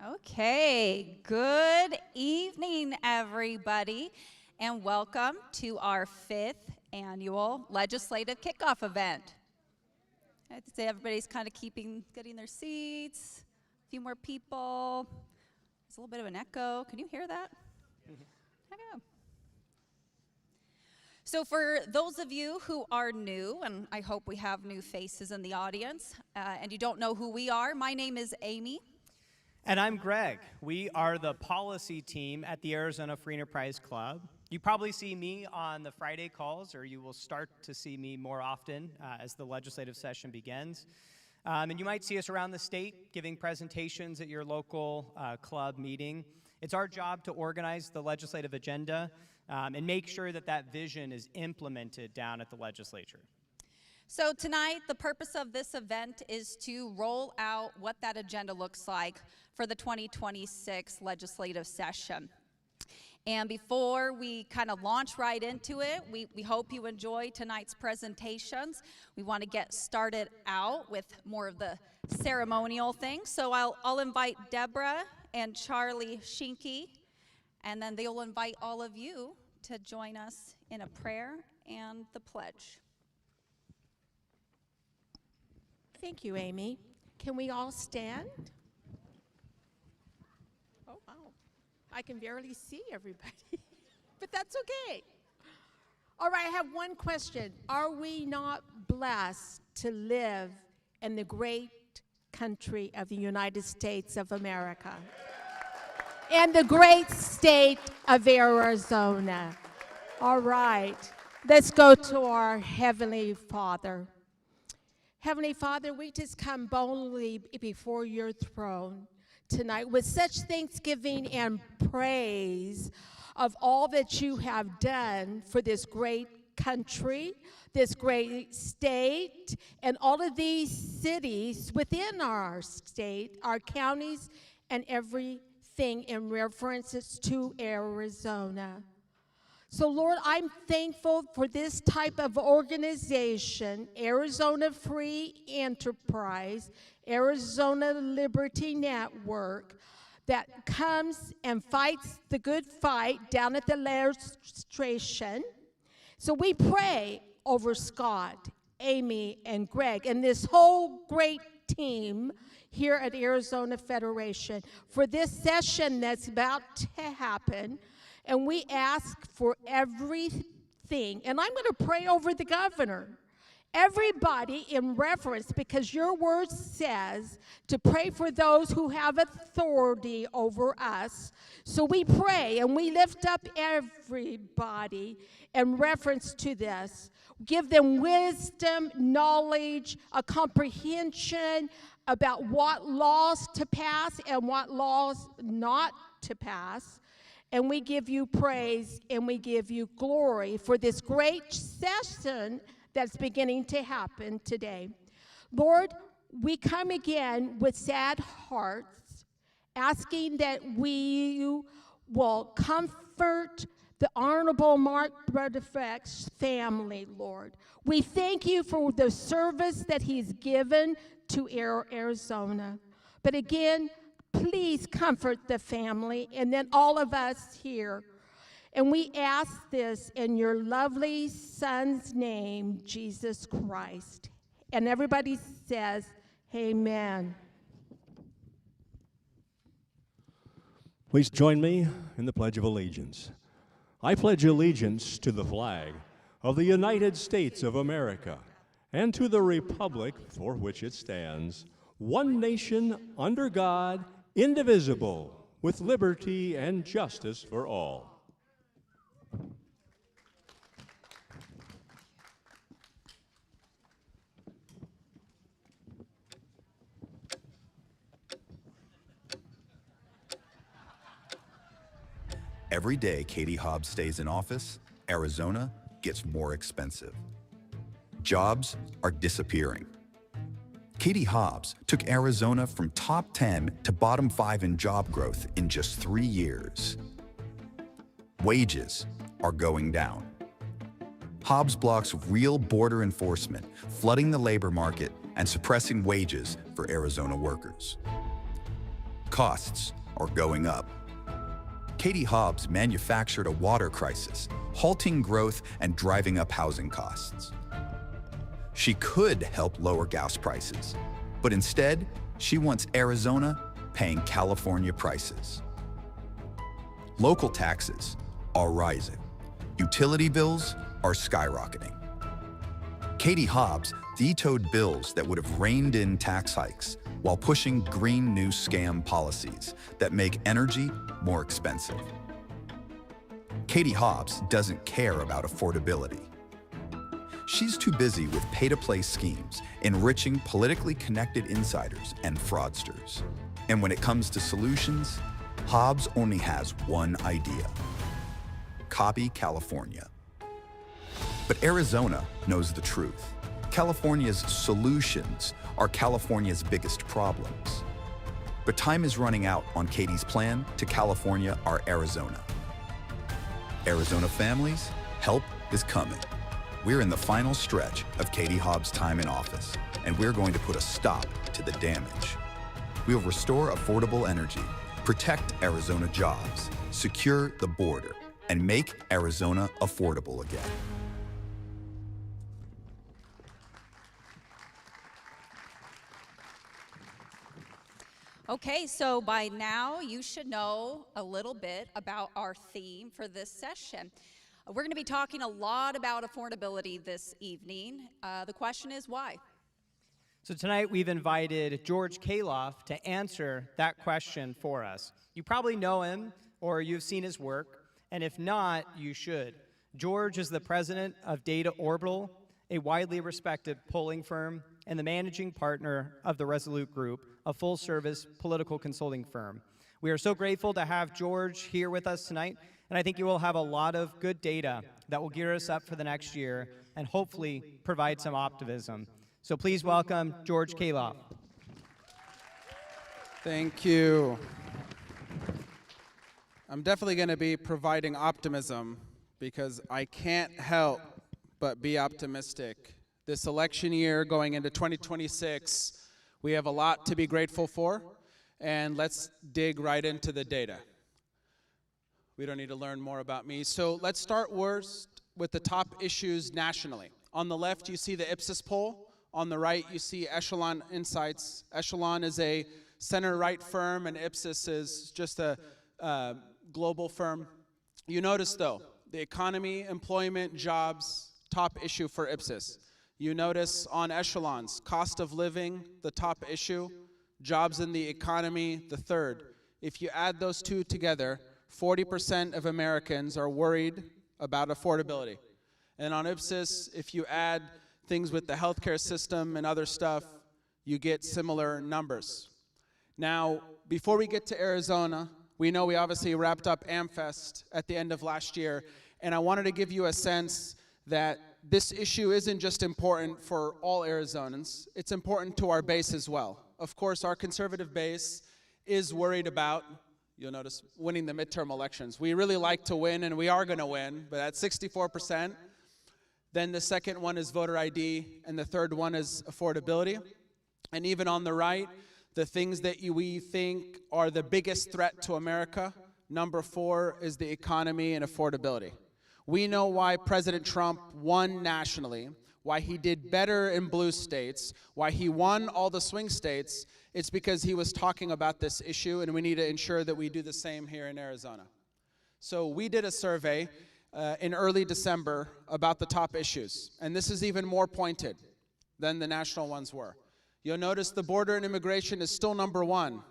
Okay, good evening, everybody, and welcome to our 5th annual legislative kickoff event. I'd say everybody's kind of getting their seats, a few more people. There's a little bit of an echo. Can you hear that? Okay. So for those of you who are new, and I hope we have new faces in the audience, and you don't know who we are, my name is Amy. And I'm Greg. We are the policy team at the Arizona Free Enterprise Club. You probably see me on the Friday calls, or you will start to see me more often as the legislative session begins. And you might see us around the state giving presentations at your local club meeting. It's our job to organize the legislative agenda and make sure that that vision is implemented down at the legislature. So tonight, the purpose of this event is to roll out what that agenda looks like for the 2026 legislative session. And before we kind of launch right into it, we hope you enjoy tonight's presentations. We want to get started out with more of the ceremonial things. So I'll invite Deborah and Charlie Schinke, and then they'll invite all of you to join us in a prayer and the pledge. Thank you, Amy. Can we all stand? Oh, wow. I can barely see everybody, but that's okay. All right, I have one question. Are we not blessed to live in the great country of the United States of America? And the great state of Arizona. All right, let's go to our Heavenly Father. Heavenly Father, we just come boldly before your throne tonight with such thanksgiving and praise of all that you have done for this great country, this great state, and all of these cities within our state, our counties, and everything in references to Arizona. So, Lord, I'm thankful for this type of organization, Arizona Free Enterprise, Arizona Liberty Network, that comes and fights the good fight down at the legislation. So we pray over Scott, Amy, and Greg, and this whole great team here at Arizona Federation for this session that's about to happen. And we ask for everything. And I'm going to pray over the governor. Everybody in reference, because your word says to pray for those who have authority over us. So we pray and we lift up everybody in reference to this. Give them wisdom, knowledge, a comprehension about what laws to pass and what laws not to pass. And we give you praise and we give you glory for this great session that's beginning to happen today. Lord, we come again with sad hearts, asking that we will comfort the Honorable Mark Rutherford's family, Lord. We thank you for the service that he's given to Arizona. But again, please comfort the family and then all of us here. And we ask this in your lovely Son's name, Jesus Christ. And everybody says, amen. Please join me in the Pledge of Allegiance. I pledge allegiance to the flag of the United States of America and to the republic for which it stands, one nation under God, indivisible, with liberty and justice for all. Every day Katie Hobbs stays in office, Arizona gets more expensive. Jobs are disappearing. Katie Hobbs took Arizona from top 10 to bottom 5 in job growth in just 3 years. Wages are going down. Hobbs blocks real border enforcement, flooding the labor market and suppressing wages for Arizona workers. Costs are going up. Katie Hobbs manufactured a water crisis, halting growth and driving up housing costs. She could help lower gas prices, but instead, she wants Arizona paying California prices. Local taxes are rising. Utility bills are skyrocketing. Katie Hobbs vetoed bills that would have reined in tax hikes while pushing green new scam policies that make energy more expensive. Katie Hobbs doesn't care about affordability. She's too busy with pay-to-play schemes, enriching politically connected insiders and fraudsters. And when it comes to solutions, Hobbs only has one idea: copy California. But Arizona knows the truth. California's solutions are California's biggest problems. But time is running out on Katie's plan to California our Arizona. Arizona families, help is coming. We're in the final stretch of Katie Hobbs' time in office, and we're going to put a stop to the damage. We'll restore affordable energy, protect Arizona jobs, secure the border, and make Arizona affordable again. Okay, so by now you should know a little bit about our theme for this session. We're going to be talking a lot about affordability this evening. The question is why? So tonight we've invited George Kaloff to answer that question for us. You probably know him or you've seen his work, and if not, you should. George is the president of Data Orbital, a widely respected polling firm, and the managing partner of the Resolute Group, a full-service political consulting firm. We are so grateful to have George here with us tonight, and I think you will have a lot of good data that will gear us up for the next year and hopefully provide some optimism. So please welcome George Kaloff. Thank you. I'm definitely going to be providing optimism because I can't help but be optimistic. This election year going into 2026, we have a lot to be grateful for, and let's dig right into the data. We don't need to learn more about me. So let's start first with the top issues nationally. On the left, you see the Ipsos poll. On the right, you see Echelon Insights. Echelon is a center-right firm, and Ipsos is just a global firm. You notice, though, the economy, employment, jobs, top issue for Ipsos. You notice on Echelon's cost of living, the top issue, jobs in the economy, the third. If you add those two together, 40% of Americans are worried about affordability. And on Ipsos, if you add things with the healthcare system and other stuff, you get similar numbers. Now, before we get to Arizona, we know we obviously wrapped up AmFest at the end of last year, and I wanted to give you a sense that this issue isn't just important for all Arizonans, it's important to our base as well. Of course, our conservative base is worried about, you'll notice, winning the midterm elections. We really like to win, and we are going to win, but at 64%. Then the second one is voter ID, and the third one is affordability. And even on the right, the things that we think are the biggest threat to America, number 4 is the economy and affordability. We know why President Trump won nationally, why he did better in blue states, why he won all the swing states. It's because he was talking about this issue, and we need to ensure that we do the same here in Arizona. So we did a survey in early December about the top issues, and this is even more pointed than the national ones were. You'll notice the border and immigration is still number 1,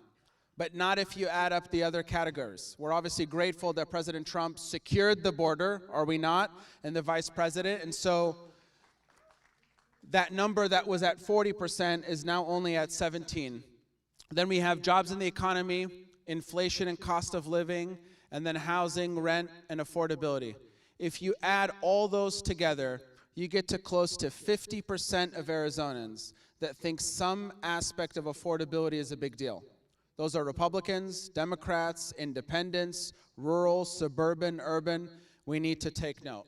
but not if you add up the other categories. We're obviously grateful that President Trump secured the border, are we not, and the vice president, and so that number that was at 40% is now only at 17. Then we have jobs in the economy, inflation and cost of living, and then housing, rent, and affordability. If you add all those together, you get to close to 50% of Arizonans that think some aspect of affordability is a big deal. Those are Republicans, Democrats, independents, rural, suburban, urban. We need to take note.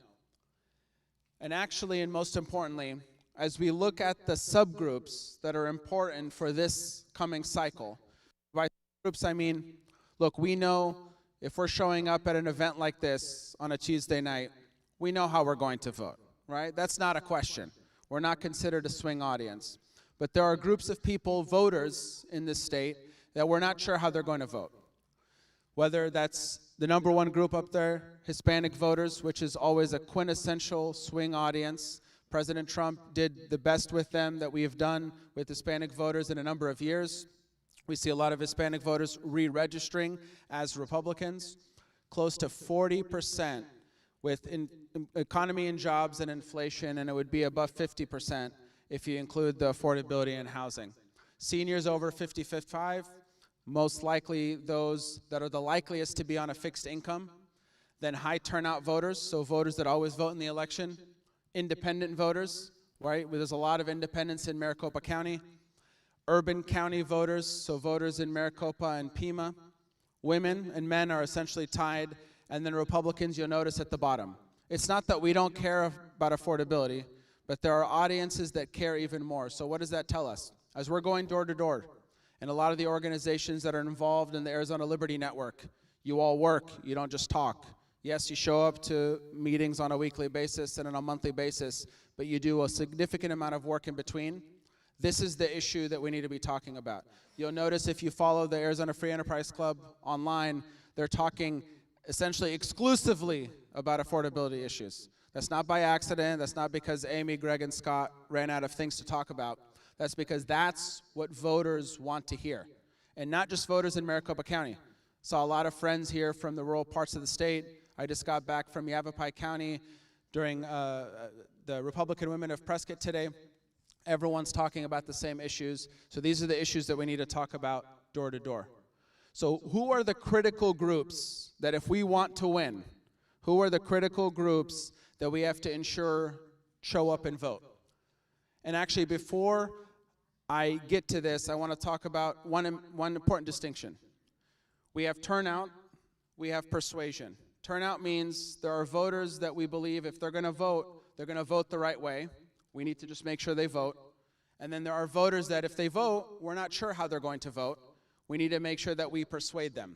And actually, and most importantly, as we look at the subgroups that are important for this coming cycle, by Groups, I mean, look, we know if we're showing up at an event like this on a Tuesday night, we know how we're going to vote, right? That's not a question. We're not considered a swing audience. But there are groups of people, voters in this state, that we're not sure how they're going to vote. Whether that's the number one group up there, Hispanic voters, which is always a quintessential swing audience. President Trump did the best with them that we have done with Hispanic voters in a number of years. We see a lot of Hispanic voters re-registering as Republicans. Close to 40% with economy and jobs and inflation, and it would be above 50% if you include the affordability and housing. Seniors over 55, most likely those that are the likeliest to be on a fixed income. Then high turnout voters, so voters that always vote in the election. Independent voters, right? Where there's a lot of independents in Maricopa County. Urban county voters, so voters in Maricopa and Pima. Women and men are essentially tied, and then Republicans you'll notice at the bottom. It's not that we don't care about affordability, but there are audiences that care even more. So what does that tell us? As we're going door to door, and a lot of the organizations that are involved in the Arizona Liberty Network, you all work, you don't just talk. Yes, you show up to meetings on a weekly basis and on a monthly basis, but you do a significant amount of work in between. This is the issue that we need to be talking about. You'll notice if you follow the Arizona Free Enterprise Club online, they're talking essentially exclusively about affordability issues. That's not by accident. That's not because Amy, Greg, and Scott ran out of things to talk about. That's because that's what voters want to hear. And not just voters in Maricopa County. Saw a lot of friends here from the rural parts of the state. I just got back from Yavapai County during the Republican Women of Prescott today. Everyone's talking about the same issues. So these are the issues that we need to talk about door to door. So who are the critical groups that if we want to win, who are the critical groups that we have to ensure show up and vote? And actually, before I get to this, I want to talk about one important distinction. We have turnout, we have persuasion. Turnout means there are voters that we believe if they're going to vote the right way. We need to just make sure they vote. And then there are voters that if they vote, we're not sure how they're going to vote. We need to make sure that we persuade them.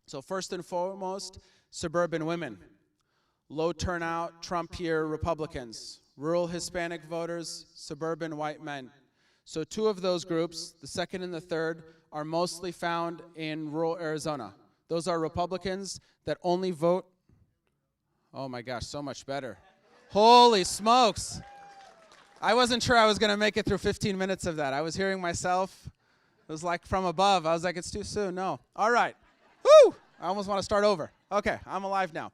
So first and foremost, suburban women. Low turnout, Trump-here Republicans. Rural Hispanic voters, suburban white men. So two of those groups, the second and the third, are mostly found in rural Arizona. Those are Republicans that only vote. Oh my gosh, so much better. Holy smokes. I wasn't sure I was going to make it through 15 minutes of that. I was hearing myself. It was like from above. I was like, it's too soon. No. All right. Woo! I almost want to start over. Okay, I'm alive now.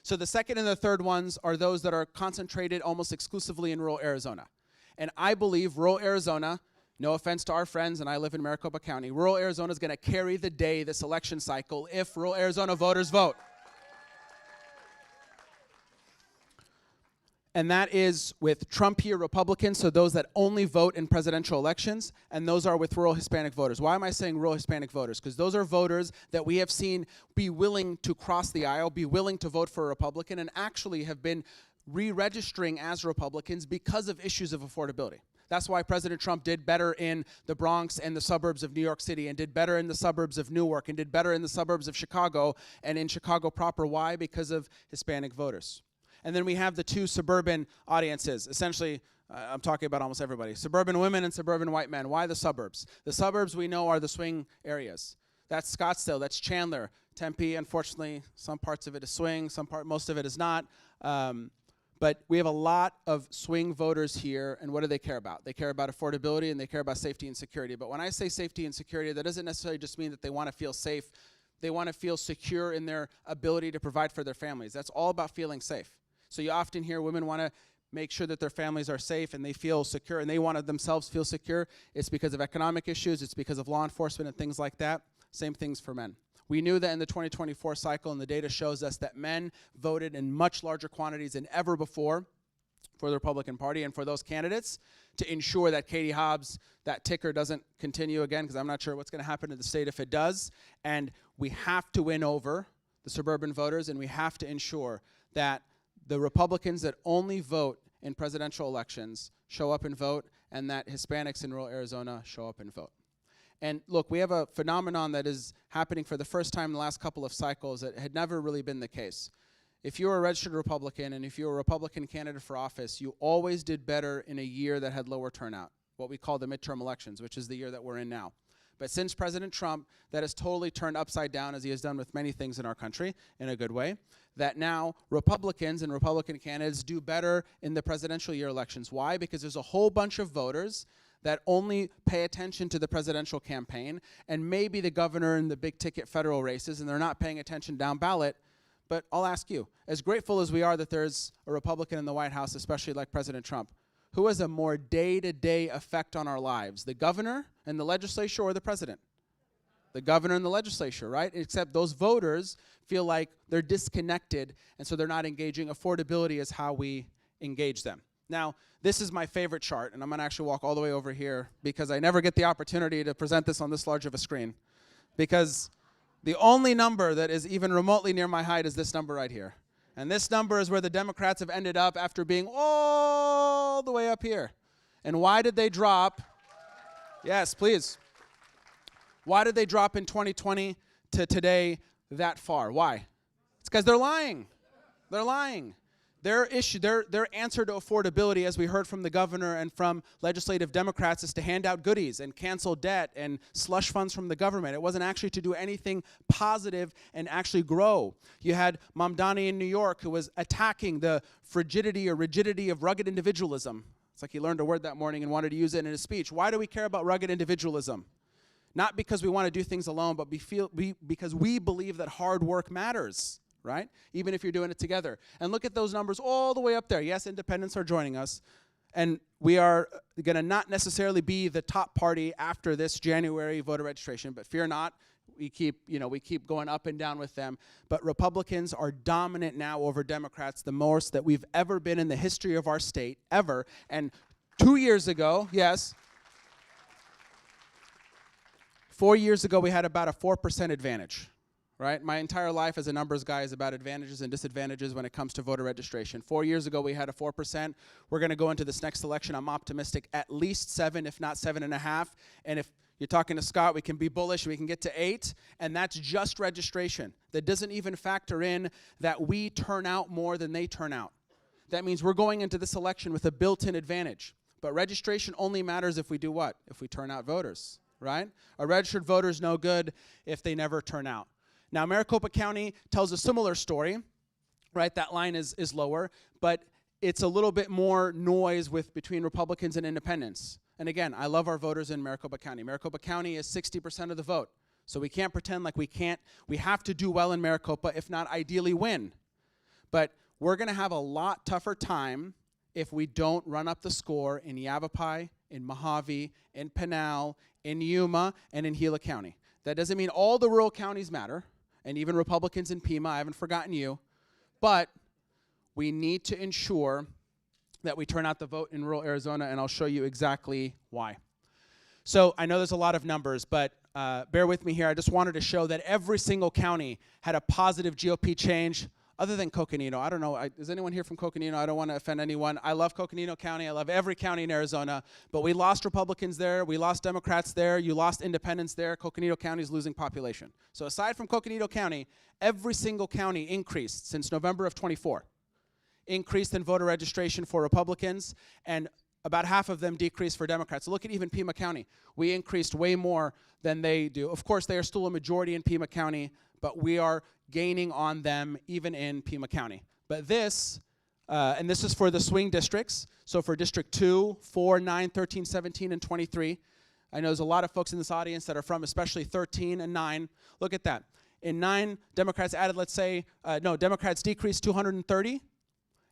So the second and the third ones are those that are concentrated almost exclusively in rural Arizona. And I believe rural Arizona, no offense to our friends, and I live in Maricopa County, rural Arizona is going to carry the day this election cycle if rural Arizona voters vote. And that is with Trump-here Republicans, so those that only vote in presidential elections, and those are with rural Hispanic voters. Why am I saying rural Hispanic voters? Because those are voters that we have seen be willing to cross the aisle, be willing to vote for a Republican, and actually have been re-registering as Republicans because of issues of affordability. That's why President Trump did better in the Bronx and the suburbs of New York City, and did better in the suburbs of Newark, and did better in the suburbs of Chicago, and in Chicago proper. Why? Because of Hispanic voters. And then we have the two suburban audiences. Essentially, I'm talking about almost everybody. Suburban women and suburban white men. Why the suburbs? The suburbs we know are the swing areas. That's Scottsdale, that's Chandler. Tempe, unfortunately, some parts of it is swing, most of it is not. But we have a lot of swing voters here, and what do they care about? They care about affordability and they care about safety and security. But when I say safety and security, that doesn't necessarily just mean that they want to feel safe. They want to feel secure in their ability to provide for their families. That's all about feeling safe. So you often hear women want to make sure that their families are safe and they feel secure and they want to themselves feel secure. It's because of economic issues. It's because of law enforcement and things like that. Same things for men. We knew that in the 2024 cycle, and the data shows us that men voted in much larger quantities than ever before for the Republican Party and for those candidates to ensure that Katie Hobbs, that ticker doesn't continue again, because I'm not sure what's going to happen in the state if it does. And we have to win over the suburban voters, and we have to ensure that the Republicans that only vote in presidential elections show up and vote, and that Hispanics in rural Arizona show up and vote. And look, we have a phenomenon that is happening for the first time in the last couple of cycles that had never really been the case. If you were a registered Republican and if you were a Republican candidate for office, you always did better in a year that had lower turnout, what we call the midterm elections, which is the year that we're in now. But since President Trump, that has totally turned upside down, as he has done with many things in our country, in a good way, that now Republicans and Republican candidates do better in the presidential year elections. Why? Because there's a whole bunch of voters that only pay attention to the presidential campaign and maybe the governor and the big ticket federal races, and they're not paying attention down ballot. But I'll ask you, as grateful as we are that there's a Republican in the White House, especially like President Trump, who has a more day-to-day effect on our lives, the governor and the legislature or the president? The governor and the legislature, right? Except those voters feel like they're disconnected, and so they're not engaging. Affordability is how we engage them. Now, this is my favorite chart, and I'm going to actually walk all the way over here because I never get the opportunity to present this on this large of a screen, because the only number that is even remotely near my height is this number right here. And this number is where the Democrats have ended up after being all the way up here. And why did they drop? Yes, please. Why did they drop in 2020 to today that far? Why? It's because they're lying. They're lying. Their issue, their answer to affordability, as we heard from the governor and from legislative Democrats, is to hand out goodies and cancel debt and slush funds from the government. It wasn't actually to do anything positive and actually grow. You had Mamdani in New York who was attacking the frigidity or rigidity of rugged individualism. It's like he learned a word that morning and wanted to use it in his speech. Why do we care about rugged individualism? Not because we want to do things alone, but because we believe that hard work matters. Right? Even if you're doing it together. And look at those numbers all the way up there. Yes, independents are joining us. And we are going to not necessarily be the top party after this January voter registration, but fear not. We keep going up and down with them. But Republicans are dominant now over Democrats, the most that we've ever been in the history of our state, ever. And 2 years ago, yes, 4 years ago, we had about a 4% advantage. Right? My entire life as a numbers guy is about advantages and disadvantages when it comes to voter registration. 4 years ago, we had a 4%. We're going to go into this next election, I'm optimistic, at least 7, if not 7.5. And if you're talking to Scott, we can be bullish, we can get to 8, and that's just registration. That doesn't even factor in that we turn out more than they turn out. That means we're going into this election with a built-in advantage. But registration only matters if we do what? If we turn out voters, right? A registered voter is no good if they never turn out. Now, Maricopa County tells a similar story, right? That line is lower, but it's a little bit more noise between Republicans and independents. And again, I love our voters in Maricopa County. Maricopa County is 60% of the vote, so we can't pretend like we can't. We have to do well in Maricopa, if not ideally win. But we're going to have a lot tougher time if we don't run up the score in Yavapai, in Mojave, in Pinal, in Yuma, and in Gila County. That doesn't mean all the rural counties matter. And even Republicans in Pima, I haven't forgotten you. But we need to ensure that we turn out the vote in rural Arizona, and I'll show you exactly why. So I know there's a lot of numbers, but bear with me here. I just wanted to show that every single county had a positive GOP change, other than Coconino. I don't know. Is anyone here from Coconino? I don't want to offend anyone. I love Coconino County. I love every county in Arizona. But we lost Republicans there. We lost Democrats there. You lost independents there. Coconino County is losing population. So aside from Coconino County, every single county increased since November of 24. Increased in voter registration for Republicans, and about half of them decreased for Democrats. So look at even Pima County. We increased way more than they do. Of course, they are still a majority in Pima County, but we are gaining on them even in Pima County. But this, and this is for the swing districts, so for District 2, 4, 9, 13, 17, and 23. I know there's a lot of folks in this audience that are from especially 13 and 9. Look at that. In 9, Democrats added, Democrats decreased 230,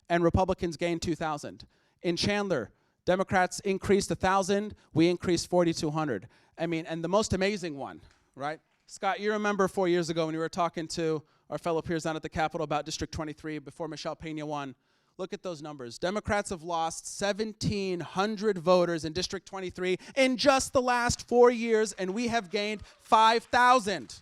and Republicans gained 2,000. In Chandler, Democrats increased 1,000, we increased 4,200. I mean, and the most amazing one, right? Scott, you remember 4 years ago when we were talking to our fellow peers down at the Capitol about District 23 before Michelle Pena won. Look at those numbers. Democrats have lost 1,700 voters in District 23 in just the last 4 years, and we have gained 5,000.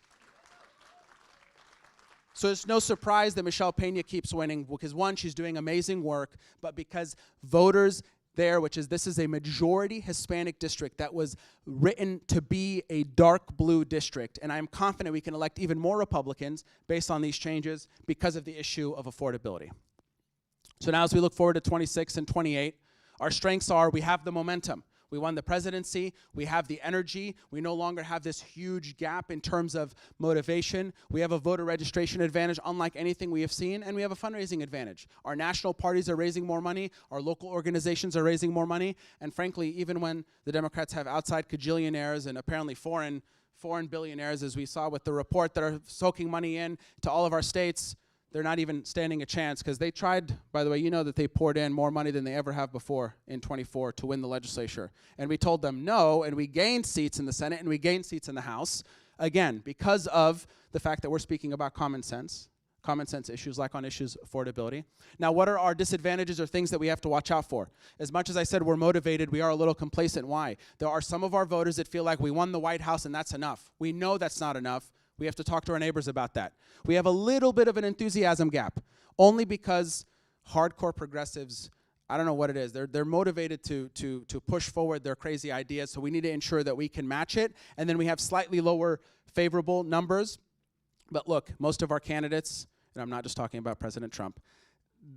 So it's no surprise that Michelle Pena keeps winning because, one, she's doing amazing work, but because voters there, which is this is a majority Hispanic district that was written to be a dark blue district. And I'm confident we can elect even more Republicans based on these changes because of the issue of affordability. So now as we look forward to 26 and 28, our strengths are we have the momentum. We won the presidency, we have the energy, we no longer have this huge gap in terms of motivation. We have a voter registration advantage unlike anything we have seen, and we have a fundraising advantage. Our national parties are raising more money, our local organizations are raising more money, and frankly, even when the Democrats have outside cajillionaires and apparently foreign billionaires, as we saw with the report, that are soaking money in to all of our states, they're not even standing a chance because they tried, by the way, you know that they poured in more money than they ever have before in 24 to win the legislature. And we told them no, and we gained seats in the Senate and we gained seats in the House, again, because of the fact that we're speaking about common sense issues like on issues of affordability. Now, what are our disadvantages or things that we have to watch out for? As much as I said we're motivated, we are a little complacent. Why? There are some of our voters that feel like we won the White House and that's enough. We know that's not enough. We have to talk to our neighbors about that. We have a little bit of an enthusiasm gap, only because hardcore progressives, I don't know what it is, they're motivated to push forward their crazy ideas, so we need to ensure that we can match it, and then we have slightly lower favorable numbers. But look, most of our candidates, and I'm not just talking about President Trump,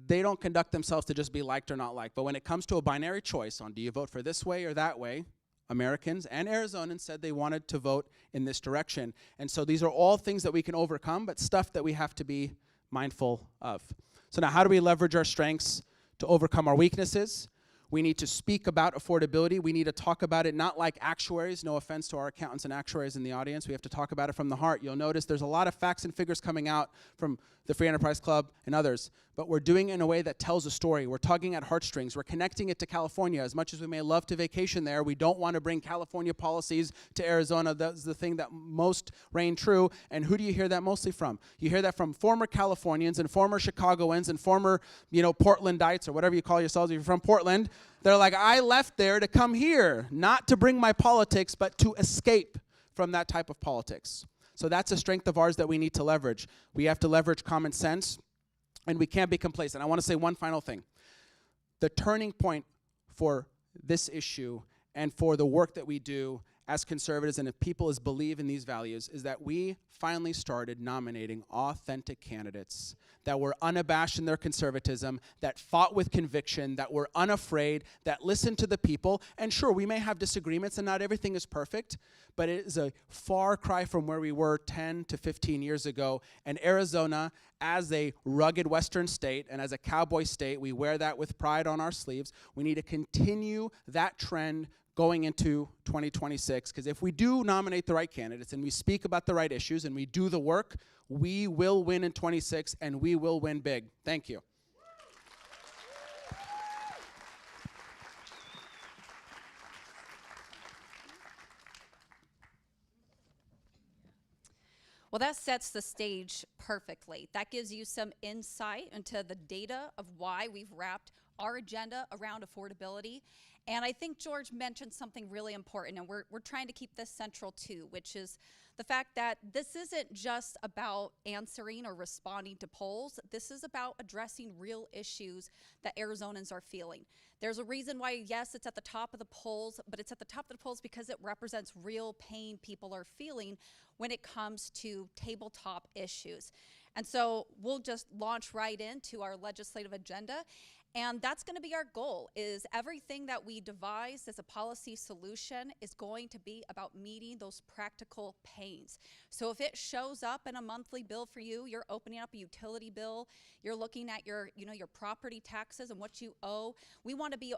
they don't conduct themselves to just be liked or not liked, but when it comes to a binary choice on do you vote for this way or that way, Americans and Arizonans said they wanted to vote in this direction. And so these are all things that we can overcome, but stuff that we have to be mindful of. So now how do we leverage our strengths to overcome our weaknesses? We need to speak about affordability. We need to talk about it not like actuaries. No offense to our accountants and actuaries in the audience. We have to talk about it from the heart. You'll notice there's a lot of facts and figures coming out from the Free Enterprise Club and others, but we're doing it in a way that tells a story. We're tugging at heartstrings. We're connecting it to California. As much as we may love to vacation there, we don't want to bring California policies to Arizona. That's the thing that most reign true. And who do you hear that mostly from? You hear that from former Californians and former Chicagoans and former, Portlandites or whatever you call yourselves. If you're from Portland, they're like, I left there to come here, not to bring my politics, but to escape from that type of politics. So that's a strength of ours that we need to leverage. We have to leverage common sense, and we can't be complacent. I want to say one final thing. The turning point for this issue and for the work that we do as conservatives and if people believe in these values is that we finally started nominating authentic candidates that were unabashed in their conservatism, that fought with conviction, that were unafraid, that listened to the people. And sure, we may have disagreements and not everything is perfect, but it is a far cry from where we were 10 to 15 years ago. And Arizona, as a rugged Western state and as a cowboy state, we wear that with pride on our sleeves. We need to continue that trend going into 2026, because if we do nominate the right candidates and we speak about the right issues and we do the work, we will win in 26 and we will win big. Thank you. Well, that sets the stage perfectly. That gives you some insight into the data of why we've wrapped our agenda around affordability. And I think George mentioned something really important, and we're trying to keep this central too, which is the fact that this isn't just about answering or responding to polls. This is about addressing real issues that Arizonans are feeling. There's a reason why, yes, it's at the top of the polls, but it's at the top of the polls because it represents real pain people are feeling when it comes to tabletop issues. And so we'll just launch right into our legislative agenda. And that's going to be our goal, is everything that we devise as a policy solution is going to be about meeting those practical pains. So if it shows up in a monthly bill for you, you're opening up a utility bill, you're looking at your property taxes and what you owe, we want to be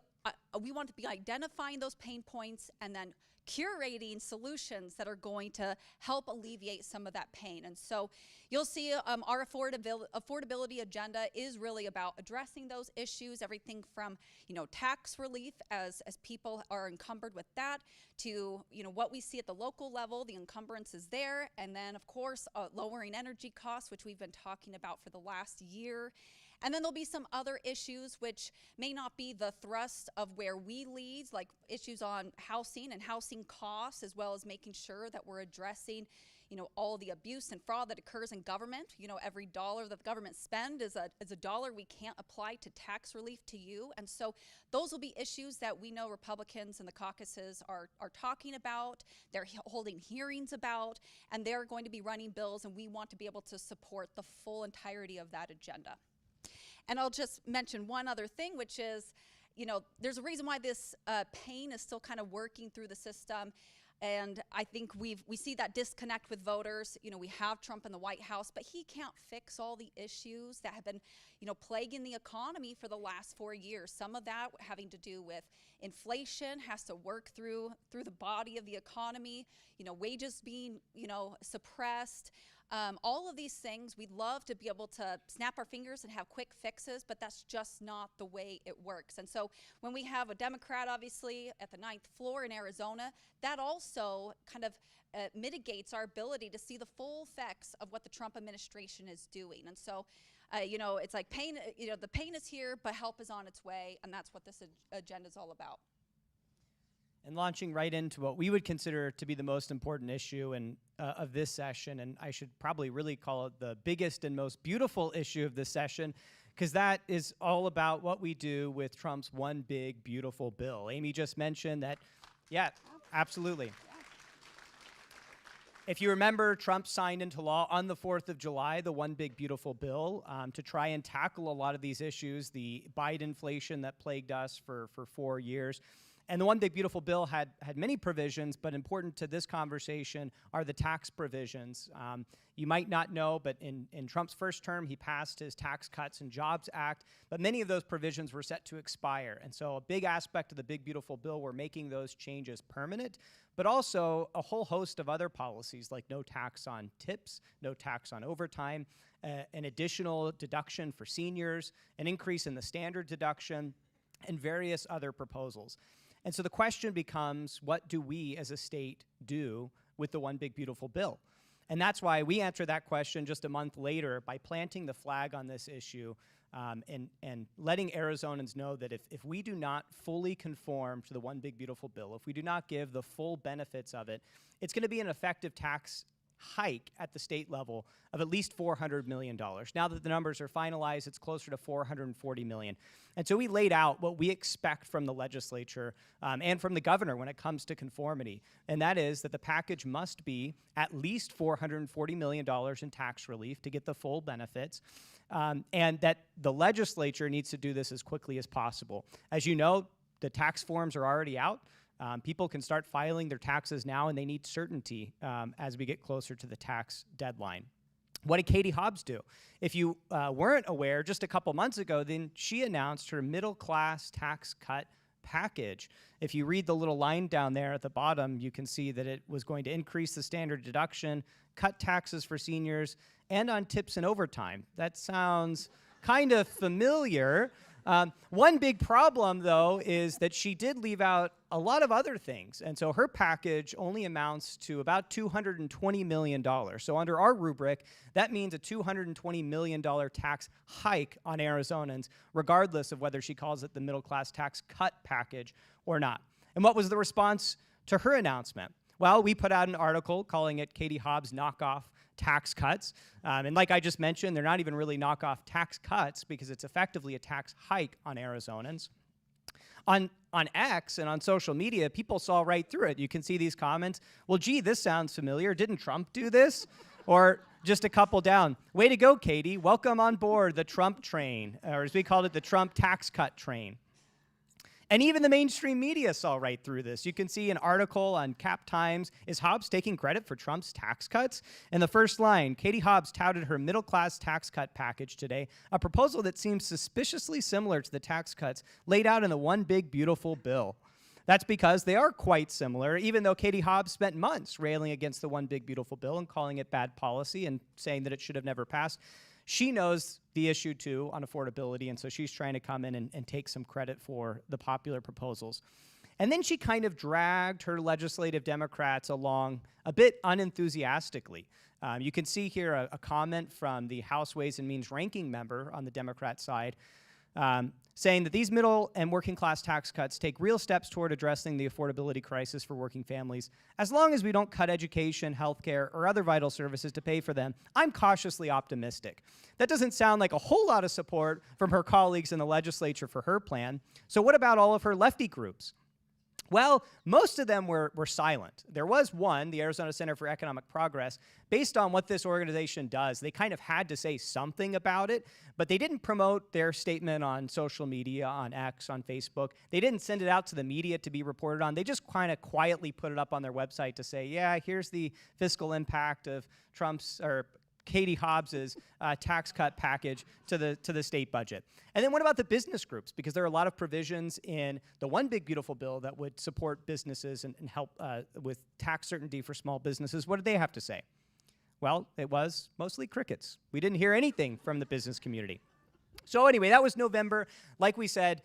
identifying those pain points and then curating solutions that are going to help alleviate some of that pain. And so you'll see our affordability agenda is really about addressing those issues, everything from tax relief as people are encumbered with that, to what we see at the local level, the encumbrance is there, and then of course lowering energy costs, which we've been talking about for the last year. And then there'll be some other issues which may not be the thrust of where we lead, like issues on housing and housing costs, as well as making sure that we're addressing all the abuse and fraud that occurs in government. Every dollar that the government spends is a dollar we can't apply to tax relief to you. And so those will be issues that we know Republicans in the caucuses are talking about, they're holding hearings about, and they're going to be running bills, and we want to be able to support the full entirety of that agenda. And I'll just mention one other thing, which is, there's a reason why this pain is still kind of working through the system. And I think we see that disconnect with voters. We have Trump in the White House, but he can't fix all the issues that have been, plaguing the economy for the last 4 years. Some of that having to do with inflation, has to work through the body of the economy, wages being, suppressed. All of these things, we'd love to be able to snap our fingers and have quick fixes, but that's just not the way it works. And so when we have a Democrat, obviously, at the 9th floor in Arizona, that also kind of mitigates our ability to see the full effects of what the Trump administration is doing. And so, it's like pain, the pain is here, but help is on its way, and that's what this agenda is all about. And launching right into what we would consider to be the most important issue of this session, and I should probably really call it the biggest and most beautiful issue of this session, because that is all about what we do with Trump's one big beautiful bill. Amy just mentioned that, yeah, absolutely. If you remember, Trump signed into law on the 4th of July, the one big beautiful bill, to try and tackle a lot of these issues, the Biden inflation that plagued us for 4 years. And the one big beautiful bill had many provisions, but important to this conversation are the tax provisions. You might not know, but in Trump's first term, he passed his Tax Cuts and Jobs Act, but many of those provisions were set to expire. And so a big aspect of the big beautiful bill, we're making those changes permanent, but also a whole host of other policies like no tax on tips, no tax on overtime, an additional deduction for seniors, an increase in the standard deduction, and various other proposals. And so the question becomes, what do we as a state do with the one big beautiful bill? And that's why we answer that question just a month later by planting the flag on this issue and letting Arizonans know that if we do not fully conform to the one big beautiful bill, if we do not give the full benefits of it, it's going to be an effective tax hike at the state level of at least $400 million. Now that the numbers are finalized, it's closer to $440 million. And so we laid out what we expect from the legislature and from the governor when it comes to conformity. And that is that the package must be at least $440 million in tax relief to get the full benefits. And that the legislature needs to do this as quickly as possible. As you know, the tax forms are already out. People can start filing their taxes now, and they need certainty as we get closer to the tax deadline. What did Katie Hobbs do? If you weren't aware, just a couple months ago, then she announced her middle-class tax cut package. If you read the little line down there at the bottom, you can see that it was going to increase the standard deduction, cut taxes for seniors, and on tips and overtime. That sounds kind of familiar. One big problem, though, is that she did leave out a lot of other things. And so her package only amounts to about $220 million. So under our rubric, that means a $220 million tax hike on Arizonans, regardless of whether she calls it the middle-class tax cut package or not. And what was the response to her announcement? Well, we put out an article calling it Katie Hobbs knockoff tax cuts. And like I just mentioned, they're not even really knockoff tax cuts because it's effectively a tax hike on Arizonans. On X and on social media, people saw right through it. You can see these comments. Well, gee, this sounds familiar. Didn't Trump do this? Or just a couple down. Way to go, Katie. Welcome on board the Trump train, or as we called it, the Trump tax cut train. And even the mainstream media saw right through this. You can see an article on Cap Times, is Hobbs taking credit for Trump's tax cuts? In the first line, Katie Hobbs touted her middle-class tax cut package today, a proposal that seems suspiciously similar to the tax cuts laid out in the one big beautiful bill. That's because they are quite similar, even though Katie Hobbs spent months railing against the one big beautiful bill and calling it bad policy and saying that it should have never passed. She knows the issue, too, on affordability, and so she's trying to come in and take some credit for the popular proposals. And then she kind of dragged her legislative Democrats along a bit unenthusiastically. You can see here a comment from the House Ways and Means ranking member on the Democrat side. saying that these middle and working class tax cuts take real steps toward addressing the affordability crisis for working families. As long as we don't cut education, healthcare, or other vital services to pay for them, I'm cautiously optimistic. That doesn't sound like a whole lot of support from her colleagues in the legislature for her plan. So what about all of her lefty groups? Well, most of them were silent. There was one, the Arizona Center for Economic Progress. Based on what this organization does, they kind of had to say something about it, but they didn't promote their statement on social media, on X, on Facebook. They didn't send it out to the media to be reported on. They just kind of quietly put it up on their website to say, yeah, here's the fiscal impact of Trump's, or Katie Hobbs's tax cut package to the state budget. And then what about the business groups? Because there are a lot of provisions in the One Big Beautiful Bill that would support businesses and help with tax certainty for small businesses. What did they have to say? Well, it was mostly crickets. We didn't hear anything from the business community. So anyway, that was November. Like we said,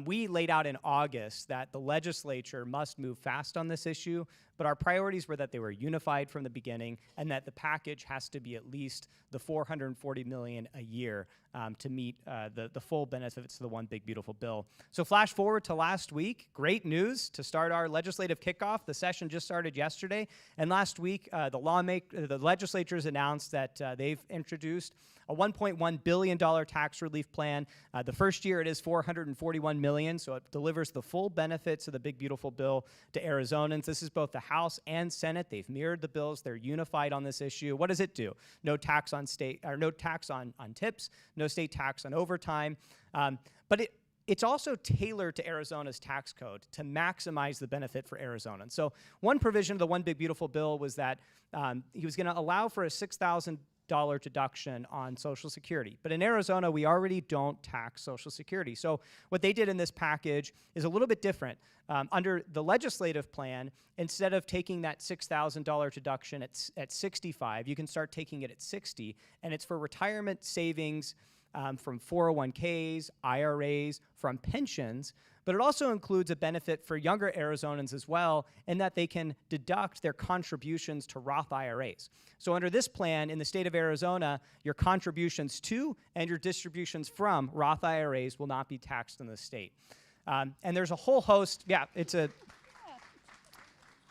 we laid out in August that the legislature must move fast on this issue, but our priorities were that they were unified from the beginning and that the package has to be at least the $440 million a year to meet the full benefits of the One Big Beautiful Bill. So flash forward to last week. Great news to start our legislative kickoff. The session just started yesterday, and last week the legislatures announced that they've introduced a $1.1 billion tax relief plan. The first year it is $441 million, so it delivers the full benefits of the Big Beautiful Bill to Arizonans. This is both the House and Senate. They've mirrored the bills. They're unified on this issue. What does it do? No tax on no tax on tips, no state tax on overtime. But it's also tailored to Arizona's tax code to maximize the benefit for Arizonans. So one provision of the One Big Beautiful Bill was that he was going to allow for a $6,000 deduction on Social Security. But in Arizona, we already don't tax Social Security. So what they did in this package is a little bit different. Under the legislative plan, instead of taking that $6,000 deduction at 65, you can start taking it at 60, and it's for retirement savings from 401ks, IRAs, from pensions, but it also includes a benefit for younger Arizonans as well, in that they can deduct their contributions to Roth IRAs. So under this plan, in the state of Arizona, your contributions to and your distributions from Roth IRAs will not be taxed in the state. And there's a whole host,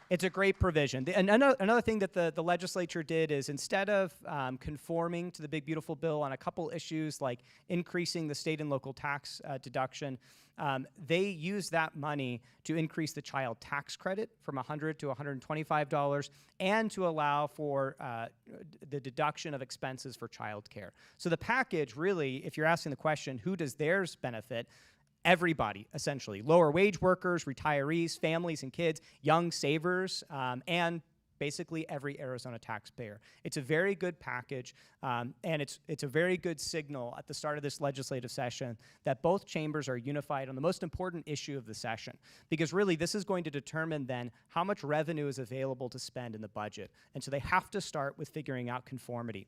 it's a great provision. Another thing that the legislature did is, instead of conforming to the Big Beautiful Bill on a couple issues like increasing the state and local tax deduction, they used that money to increase the child tax credit from $100 to $125 and to allow for the deduction of expenses for child care. So the package really, if you're asking the question, who does theirs benefit? Everybody, essentially. Lower wage workers, retirees, families and kids, young savers, and basically every Arizona taxpayer. It's a very good package, and it's a very good signal at the start of this legislative session that both chambers are unified on the most important issue of the session. Because really, this is going to determine then how much revenue is available to spend in the budget. And so they have to start with figuring out conformity.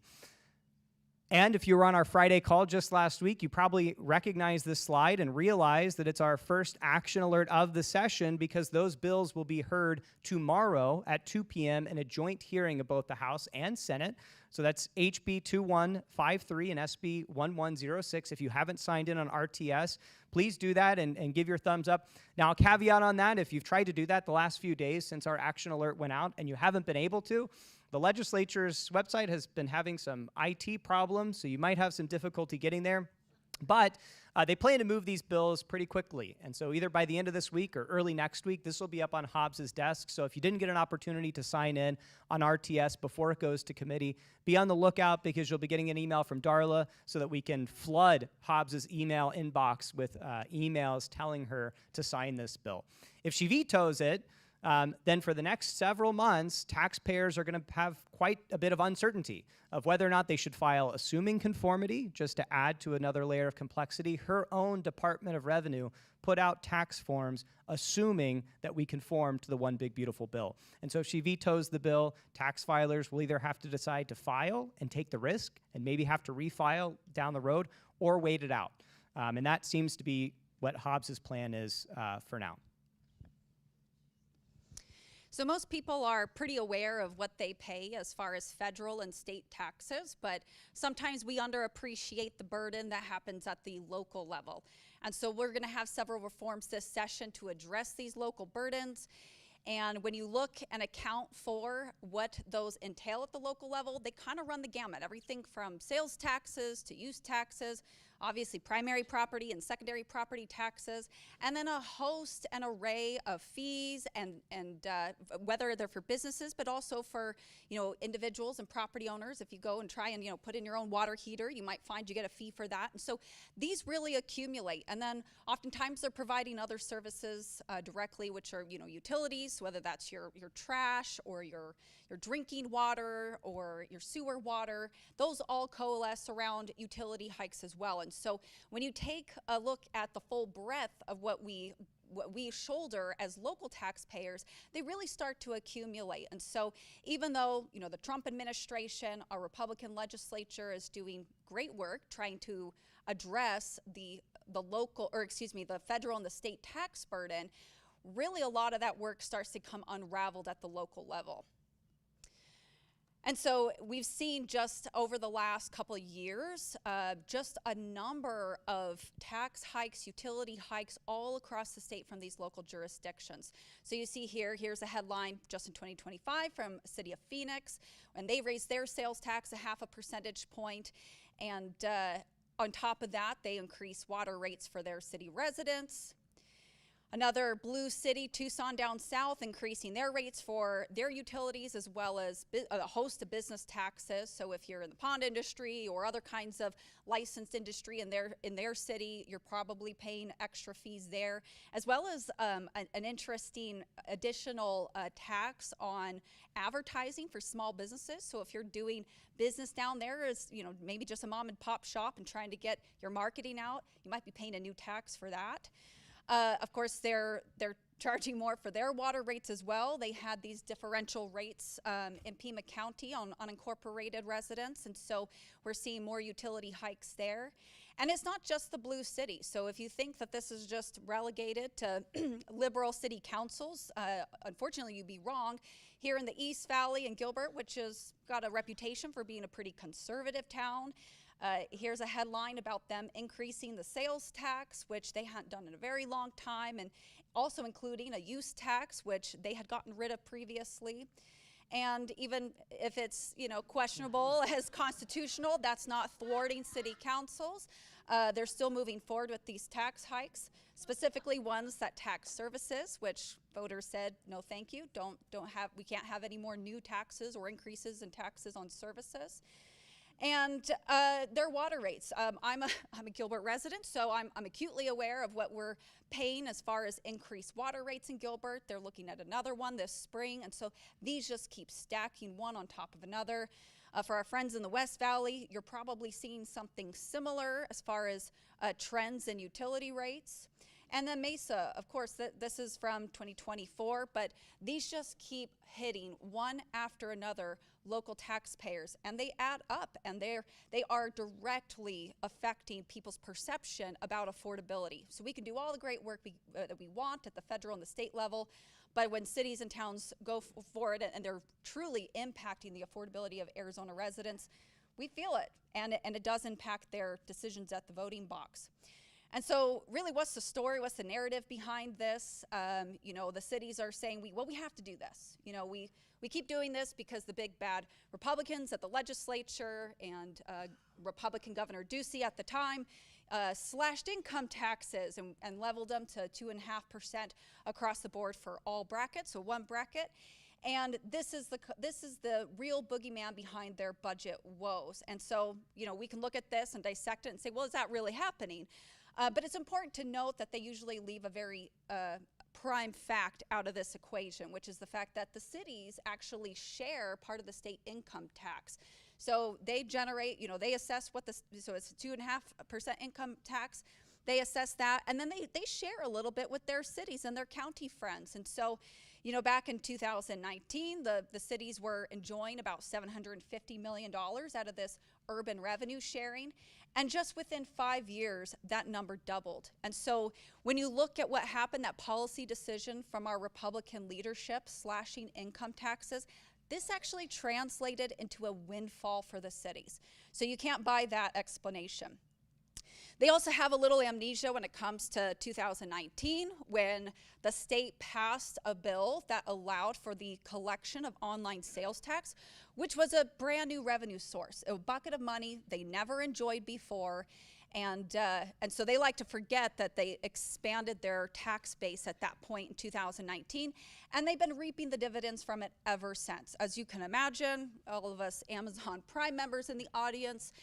And if you were on our Friday call just last week, you probably recognize this slide and realize that it's our first action alert of the session, because those bills will be heard tomorrow at 2 p.m. in a joint hearing of both the House and Senate. So that's HB 2153 and SB 1106. If you haven't signed in on RTS, please do that and give your thumbs up. Now, a caveat on that: if you've tried to do that the last few days since our action alert went out and you haven't been able to, the legislature's website has been having some IT problems, so you might have some difficulty getting there. But they plan to move these bills pretty quickly. And so either by the end of this week or early next week, this will be up on Hobbs's desk. So if you didn't get an opportunity to sign in on RTS before it goes to committee, be on the lookout, because you'll be getting an email from Darla so that we can flood Hobbs's email inbox with emails telling her to sign this bill. If she vetoes it, then for the next several months, taxpayers are going to have quite a bit of uncertainty of whether or not they should file assuming conformity, just to add to another layer of complexity. Her own Department of Revenue put out tax forms assuming that we conform to the One Big Beautiful Bill. And so if she vetoes the bill, tax filers will either have to decide to file and take the risk and maybe have to refile down the road, or wait it out. And that seems to be what Hobbs's plan is for now. So most people are pretty aware of what they pay as far as federal and state taxes, but sometimes we underappreciate the burden that happens at the local level. And so we're going to have several reforms this session to address these local burdens. And when you look and account for what those entail at the local level, they kind of run the gamut. Everything from sales taxes to use taxes, obviously primary property and secondary property taxes, and then a host and array of fees and whether they're for businesses, but also for, individuals and property owners. If you go and try and, put in your own water heater, you might find you get a fee for that. And so these really accumulate. And then oftentimes they're providing other services directly, which are, utilities, whether that's your trash or your drinking water or your sewer water. Those all coalesce around utility hikes as well. And so when you take a look at the full breadth of what we shoulder as local taxpayers, they really start to accumulate. And so even though, the Trump administration, our Republican legislature is doing great work trying to address the federal and the state tax burden, really a lot of that work starts to come unraveled at the local level. And so we've seen just over the last couple of years, just a number of tax hikes, utility hikes all across the state from these local jurisdictions. So you see here's a headline just in 2025 from City of Phoenix, and they raised their sales tax 0.5 percentage point. And on top of that, they increased water rates for their city residents. Another blue city, Tucson down south, increasing their rates for their utilities as well as a host of business taxes. So if you're in the pond industry or other kinds of licensed industry in their city, you're probably paying extra fees there, as well as an interesting additional tax on advertising for small businesses. So if you're doing business down there as maybe just a mom and pop shop and trying to get your marketing out, you might be paying a new tax for that. Of course, they're charging more for their water rates as well. They had these differential rates in Pima County on unincorporated residents, and so we're seeing more utility hikes there. And it's not just the blue city. So if you think that this is just relegated to liberal city councils, unfortunately you'd be wrong. Here in the East Valley and Gilbert, which has got a reputation for being a pretty conservative town, here's a headline about them increasing the sales tax, which they hadn't done in a very long time, and also including a use tax, which they had gotten rid of previously. And even if it's questionable as constitutional, that's not thwarting city councils. They're still moving forward with these tax hikes, specifically ones that tax services, which voters said no, thank you. We can't have any more new taxes or increases in taxes on services. And their water rates. I'm a Gilbert resident, so I'm acutely aware of what we're paying as far as increased water rates in Gilbert. They're looking at another one this spring, and so these just keep stacking one on top of another. For our friends in the West Valley, you're probably seeing something similar as far as trends in utility rates. And then Mesa, of course, this is from 2024, but these just keep hitting one after another local taxpayers, and they add up, and they are directly affecting people's perception about affordability. So we can do all the great work that we want at the federal and the state level, but when cities and towns go for it and they're truly impacting the affordability of Arizona residents, we feel it, and it does impact their decisions at the voting box. And so really, what's the story? What's the narrative behind this? The cities are saying, we have to do this. We keep doing this because the big bad Republicans at the legislature and Republican Governor Ducey at the time slashed income taxes and leveled them to 2.5% across the board for all brackets, so one bracket. And this is the real boogeyman behind their budget woes. And so, we can look at this and dissect it and say, well, is that really happening? But it's important to note that they usually leave a very prime fact out of this equation, which is the fact that the cities actually share part of the state income tax. So they generate, they assess so it's a 2.5% income tax. They assess that, and then they share a little bit with their cities and their county friends. And so, back in 2019, the cities were enjoying about $750 million out of this urban revenue sharing. And just within 5 years, that number doubled. And so when you look at what happened, that policy decision from our Republican leadership slashing income taxes, this actually translated into a windfall for the cities. So you can't buy that explanation. They also have a little amnesia when it comes to 2019, when the state passed a bill that allowed for the collection of online sales tax, which was a brand new revenue source, a bucket of money they never enjoyed before. And so they like to forget that they expanded their tax base at that point in 2019, and they've been reaping the dividends from it ever since. As you can imagine, all of us Amazon Prime members in the audience,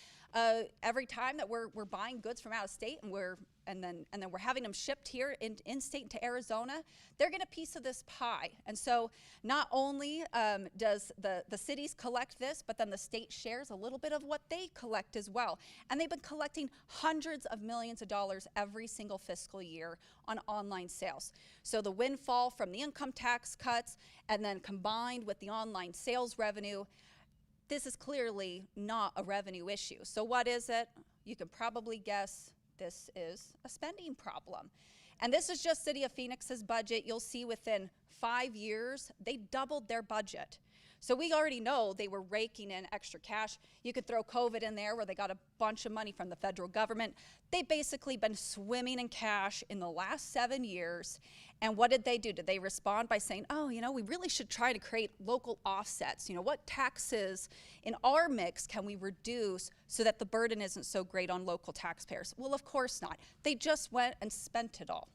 every time that we're buying goods from out of state and then we're having them shipped here in state to Arizona, they're getting a piece of this pie. And so not only does the cities collect this, but then the state shares a little bit of what they collect as well. And they've been collecting hundreds of millions of dollars every single fiscal year on online sales. So the windfall from the income tax cuts and then combined with the online sales revenue, this is clearly not a revenue issue. So what is it? You can probably guess this is a spending problem. And this is just City of Phoenix's budget. You'll see within 5 years, they doubled their budget. So we already know they were raking in extra cash. You could throw COVID in there where they got a bunch of money from the federal government. They've basically been swimming in cash in the last 7 years. And what did they do? Did they respond by saying, oh, we really should try to create local offsets? What taxes in our mix can we reduce so that the burden isn't so great on local taxpayers? Well, of course not. They just went and spent it all.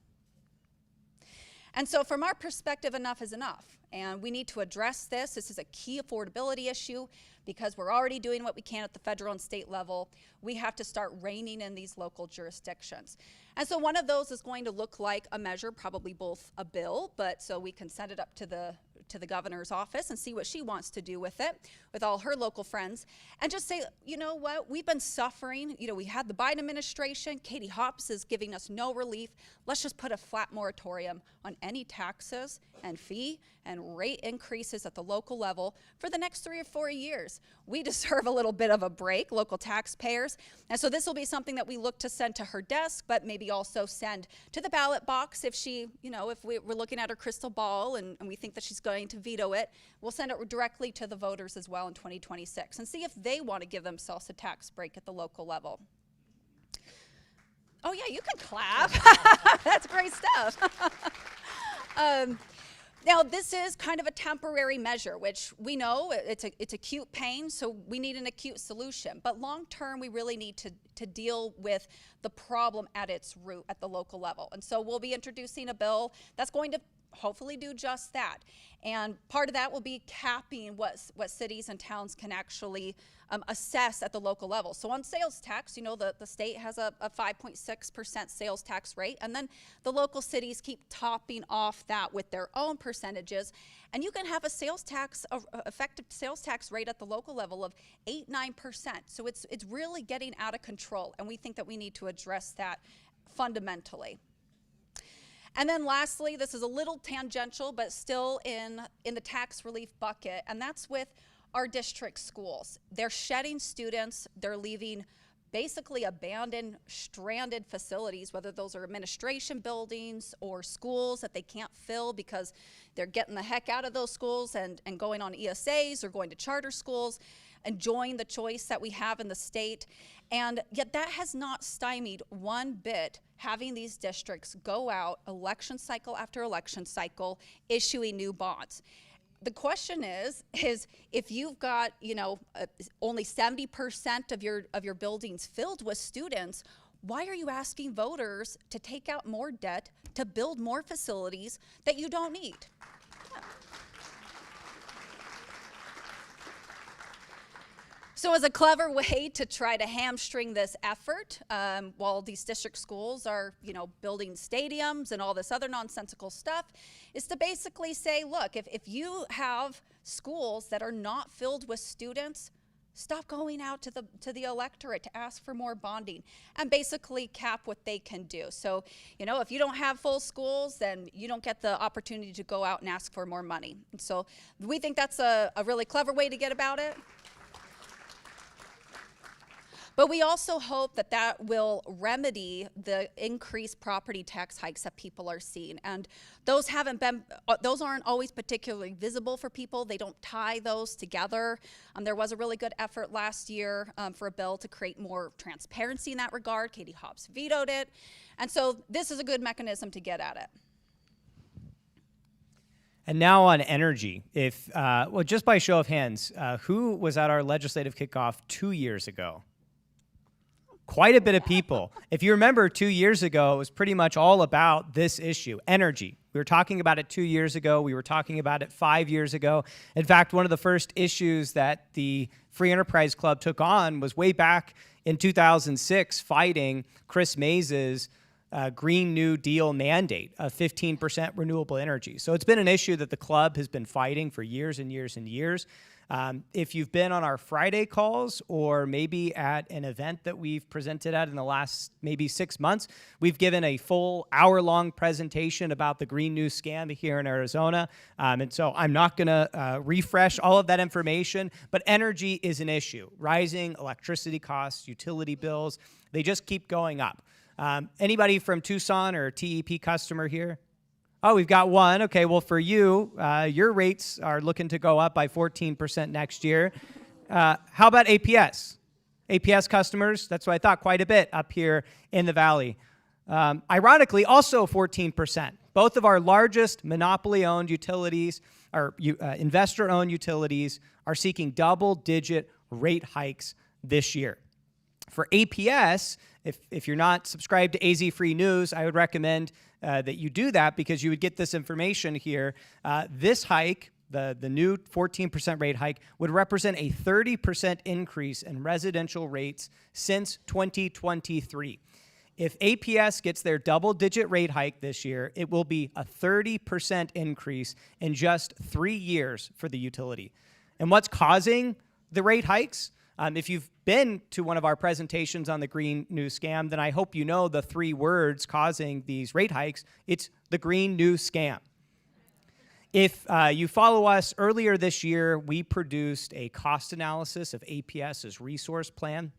And so from our perspective, enough is enough. And we need to address this. This is a key affordability issue because we're already doing what we can at the federal and state level. We have to start reining in these local jurisdictions. And so one of those is going to look like a measure, probably both a bill, but so we can send it up to the governor's office and see what she wants to do with it, with all her local friends, and just say, you know what, we've been suffering. We had the Biden administration. Katie Hobbs is giving us no relief. Let's just put a flat moratorium on any taxes and fee and rate increases at the local level for the next 3 or 4 years. We deserve a little bit of a break, local taxpayers. And so this will be something that we look to send to her desk, but maybe also send to the ballot box if she, if we're looking at her crystal ball and we think that she's going to veto it, we'll send it directly to the voters as well in 2026 and see if they want to give themselves a tax break at the local level. Oh yeah, you can clap. That's great stuff. Now, this is kind of a temporary measure, which we know it's acute pain, so we need an acute solution. But long term, we really need to deal with the problem at its root at the local level. And so we'll be introducing a bill that's going to hopefully do just that. And part of that will be capping what cities and towns can actually assess at the local level. So on sales tax, the state has a 5.6% sales tax rate, and then the local cities keep topping off that with their own percentages. And you can have a effective sales tax rate at the local level of 8-9%. So it's really getting out of control, and we think that we need to address that fundamentally. And then lastly, this is a little tangential, but still in the tax relief bucket, and that's with our district schools. They're shedding students. They're leaving basically abandoned, stranded facilities, whether those are administration buildings or schools that they can't fill because they're getting the heck out of those schools and going on ESAs or going to charter schools, enjoying the choice that we have in the state. And yet that has not stymied one bit having these districts go out election cycle after election cycle issuing new bonds. The question is if you've got, only 70% of your buildings filled with students, why are you asking voters to take out more debt to build more facilities that you don't need? So as a clever way to try to hamstring this effort, while these district schools are, building stadiums and all this other nonsensical stuff, is to basically say, look, if you have schools that are not filled with students, stop going out to the electorate to ask for more bonding and basically cap what they can do. So, if you don't have full schools, then you don't get the opportunity to go out and ask for more money. And so we think that's a really clever way to get about it. But we also hope that that will remedy the increased property tax hikes that people are seeing. And those aren't always particularly visible for people. They don't tie those together. There was a really good effort last year for a bill to create more transparency in that regard. Katie Hobbs vetoed it. And so this is a good mechanism to get at it. And now on energy, well, just by show of hands, who was at our legislative kickoff 2 years ago? Quite a bit of people. If you remember 2 years ago, it was pretty much all about this issue, energy. We were talking about it 2 years ago. We were talking about it 5 years ago. In fact, one of the first issues that the Free Enterprise Club took on was way back in 2006, fighting Chris Mays's Green New Deal mandate of 15% renewable energy. So it's been an issue that the club has been fighting for years and years and years. If you've been on our Friday calls or maybe at an event that we've presented at in the last maybe 6 months, we've given a full hour-long presentation about the Green New Scam here in Arizona. And so I'm not going to refresh all of that information, but energy is an issue. Rising electricity costs, utility bills, they just keep going up. Anybody from Tucson or TEP customer here? Oh, we've got one. Okay, well, for you, your rates are looking to go up by 14% next year. How about APS? APS customers, that's what I thought, quite a bit up here in the valley. Ironically, also 14%. Both of our largest monopoly-owned utilities, or investor-owned utilities, are seeking double-digit rate hikes this year. For APS, if you're not subscribed to AZ Free News, I would recommend that you do that because you would get this information here. This hike, the new 14% rate hike, would represent a 30% increase in residential rates since 2023. If APS gets their double-digit rate hike this year, it will be a 30% increase in just 3 years for the utility. And what's causing the rate hikes? If you've been to one of our presentations on the Green New Scam, then I hope you know the 3 words causing these rate hikes. It's the Green New Scam. If you follow us, earlier this year, we produced a cost analysis of APS's resource plan.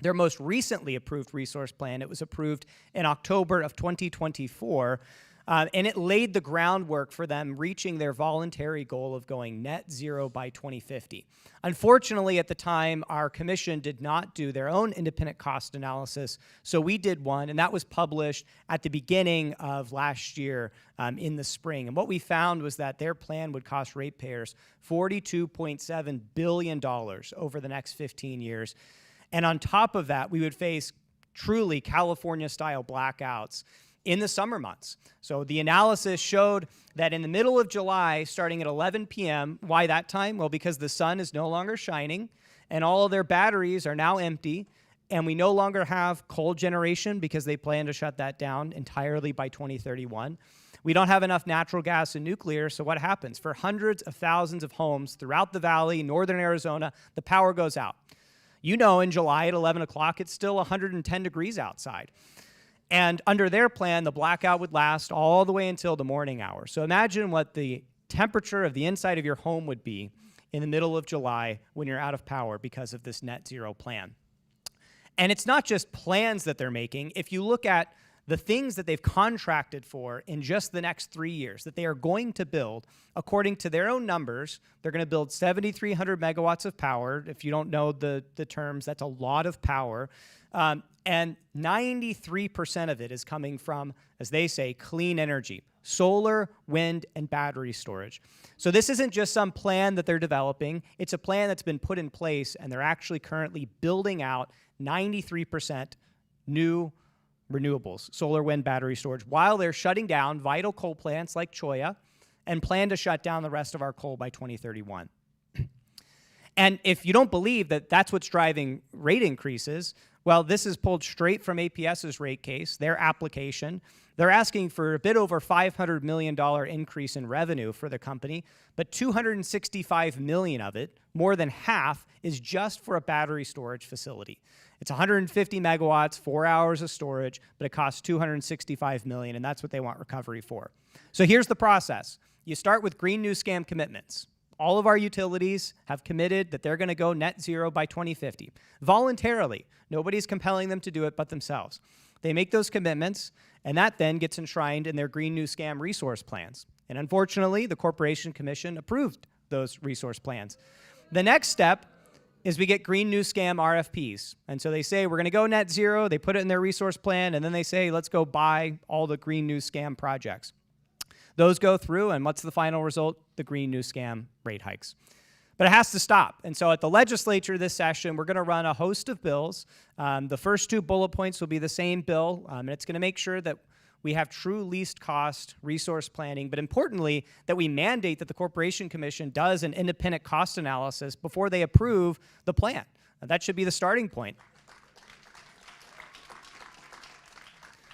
Their most recently approved resource plan, it was approved in October of 2024, and it laid the groundwork for them reaching their voluntary goal of going net zero by 2050. Unfortunately, at the time, our commission did not do their own independent cost analysis, so we did one, and that was published at the beginning of last year in the spring. And what we found was that their plan would cost ratepayers $42.7 billion over the next 15 years. And on top of that, we would face truly California-style blackouts in the summer months. So the analysis showed that in the middle of July, starting at 11 p.m., why that time? Well, because the sun is no longer shining, and all of their batteries are now empty, and we no longer have coal generation because they plan to shut that down entirely by 2031. We don't have enough natural gas and nuclear, so what happens? For hundreds of thousands of homes throughout the valley, northern Arizona, the power goes out. You know, in July at 11 o'clock, it's still 110 degrees outside. And under their plan, the blackout would last all the way until the morning hours. So imagine what the temperature of the inside of your home would be in the middle of July when you're out of power because of this net zero plan. And it's not just plans that they're making. If you look at the things that they've contracted for in just the next 3 years that they are going to build, according to their own numbers, they're going to build 7,300 megawatts of power. If you don't know the terms, that's a lot of power. And 93% of it is coming from, as they say, clean energy, solar, wind, and battery storage. So this isn't just some plan that they're developing. It's a plan that's been put in place, and they're actually currently building out 93% new renewables, solar, wind, battery storage, while they're shutting down vital coal plants like Cholla and plan to shut down the rest of our coal by 2031. And if you don't believe that that's what's driving rate increases, well, this is pulled straight from APS's rate case, their application. They're asking for a bit over $500 million increase in revenue for the company, but $265 million of it, more than half, is just for a battery storage facility. It's 150 megawatts, 4 hours of storage, but it costs $265 million, and that's what they want recovery for. So here's the process. You start with Green New Scam commitments. all of our utilities have committed that they're going to go net zero by 2050. Voluntarily. Nobody's compelling them to do it but themselves. They make those commitments, and that then gets enshrined in their Green New Scam resource plans. And unfortunately, the Corporation Commission approved those resource plans. The next step is we get Green New Scam RFPs. And so they say, we're going to go net zero. They put it in their resource plan, and then they say, let's go buy all the Green New Scam projects. Those go through, and what's the final result? The Green New Scam rate hikes. But it has to stop. And so at the legislature this session, we're going to run a host of bills. The first two bullet points will be the same bill, and it's going to make sure that we have true least cost resource planning, but importantly, that we mandate that the Corporation Commission does an independent cost analysis before they approve the plan. That should be the starting point.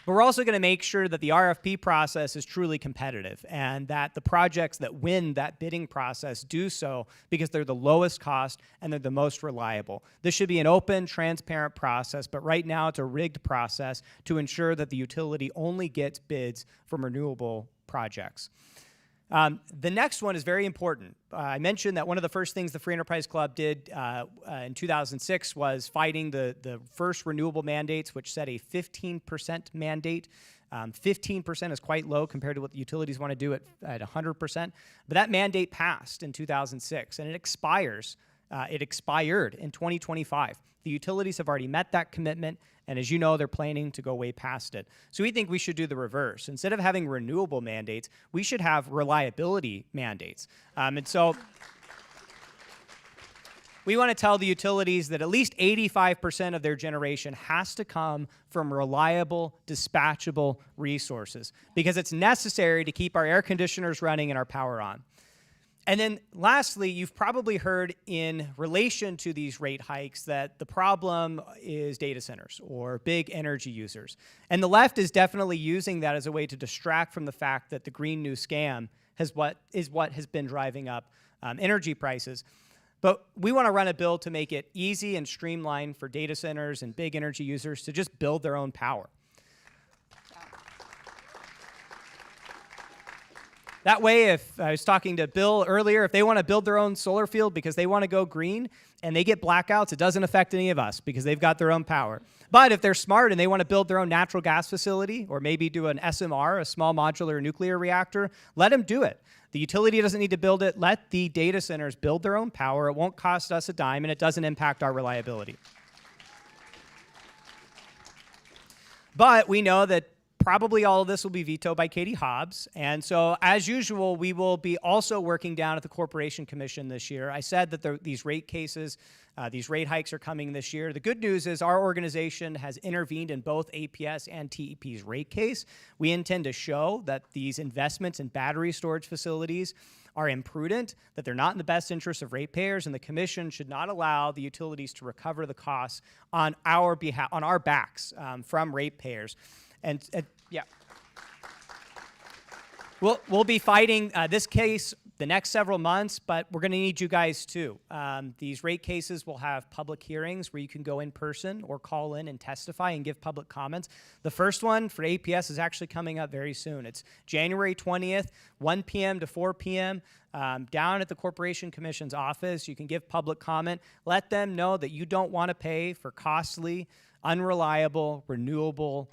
But we're also going to make sure that the RFP process is truly competitive and that the projects that win that bidding process do so because they're the lowest cost and they're the most reliable. This should be an open, transparent process, but right now it's a rigged process to ensure that the utility only gets bids from renewable projects. The next one is very important. I mentioned that one of the first things the Free Enterprise Club did in 2006 was fighting the first renewable mandates, which set a 15% mandate. 15% is quite low compared to what the utilities want to do at 100%. But that mandate passed in 2006, and it expires. It expired in 2025. The utilities have already met that commitment, and as you know, they're planning to go way past it. So we think we should do the reverse. Instead of having renewable mandates, we should have reliability mandates. And so we want to tell the utilities that at least 85% of their generation has to come from reliable, dispatchable resources because it's necessary to keep our air conditioners running and our power on. And then lastly, you've probably heard in relation to these rate hikes that the problem is data centers or big energy users. And the left is definitely using that as a way to distract from the fact that the Green New Scam is what has been driving up energy prices. But we want to run a bill to make it easy and streamlined for data centers and big energy users to just build their own power. That way, if I was talking to Bill earlier, if they want to build their own solar field because they want to go green and they get blackouts, it doesn't affect any of us because they've got their own power. But if they're smart and they want to build their own natural gas facility or maybe do an SMR, a small modular nuclear reactor, let them do it. The utility doesn't need to build it. Let the data centers build their own power. It won't cost us a dime, and it doesn't impact our reliability. But we know that probably all of this will be vetoed by Katie Hobbs. And so, as usual, we will be also working down at the Corporation Commission this year. I said that these rate cases, these rate hikes are coming this year. The good news is our organization has intervened in both APS and TEP's rate case. We intend to show that these investments in battery storage facilities are imprudent, that they're not in the best interest of ratepayers, and the Commission should not allow the utilities to recover the costs on our behalf, on our backs from ratepayers. And yeah, we'll be fighting this case the next several months, but we're going to need you guys too. These rate cases will have public hearings where you can go in person or call in and testify and give public comments. The first one for APS is actually coming up very soon. It's January 20th, 1 p.m. to 4 p.m. Down at the Corporation Commission's office. You can give public comment. Let them know that you don't want to pay for costly, unreliable, renewable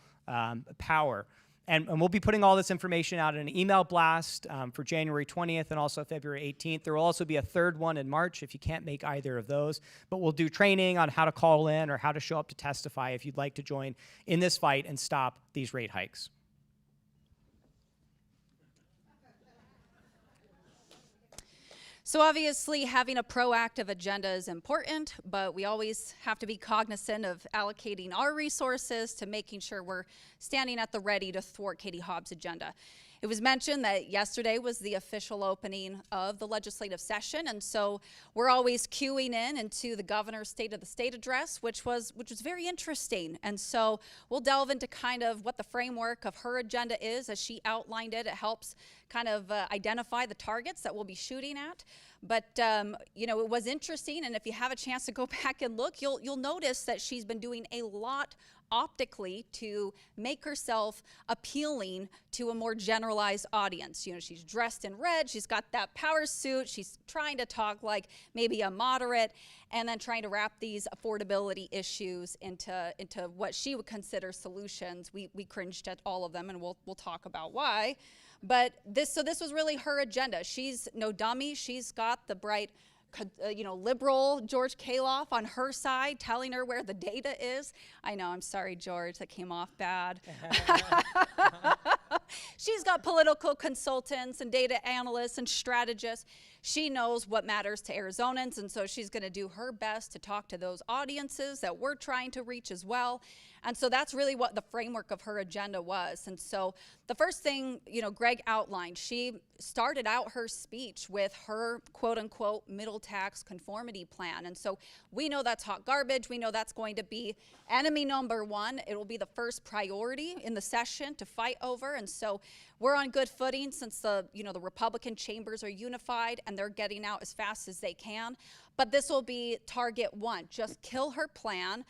power. And we'll be putting all this information out in an email blast for January 20th and also February 18th. There will also be a third one in March if you can't make either of those. But we'll do training on how to call in or how to show up to testify if you'd like to join in this fight and stop these rate hikes. So obviously having a proactive agenda is important, but we always have to be cognizant of allocating our resources to making sure we're standing at the ready to thwart Katie Hobbs' agenda. It was mentioned that yesterday was the official opening of the legislative session, and so we're always queuing in into the governor's State of the State address, which was very interesting. And so we'll delve into kind of what the framework of her agenda is as she outlined it. It helps kind of identify the targets that we'll be shooting at. But you know, it was interesting, and if you have a chance to go back and look, you'll notice that she's been doing a lot optically to make herself appealing to a more generalized audience. You know, she's dressed in red, she's got that power suit, she's trying to talk like maybe a moderate, and then trying to wrap these affordability issues into what she would consider solutions. We cringed at all of them, and we'll talk about why. But this was really her agenda. She's no dummy. She's got the bright, you know, liberal George Kaloff on her side, telling her where the data is. I know, I'm sorry, George, that came off bad. She's got political consultants and data analysts and strategists. She knows what matters to Arizonans, and so she's going to do her best to talk to those audiences that we're trying to reach as well. And so that's really what the framework of her agenda was. And so the first thing, you know, Greg outlined, she started out her speech with her quote unquote middle tax conformity plan. And so we know that's hot garbage. We know that's going to be enemy number one. It will be the first priority in the session to fight over. And so we're on good footing since the Republican chambers are unified and they're getting out as fast as they can. But this will be target one. Just kill her plan.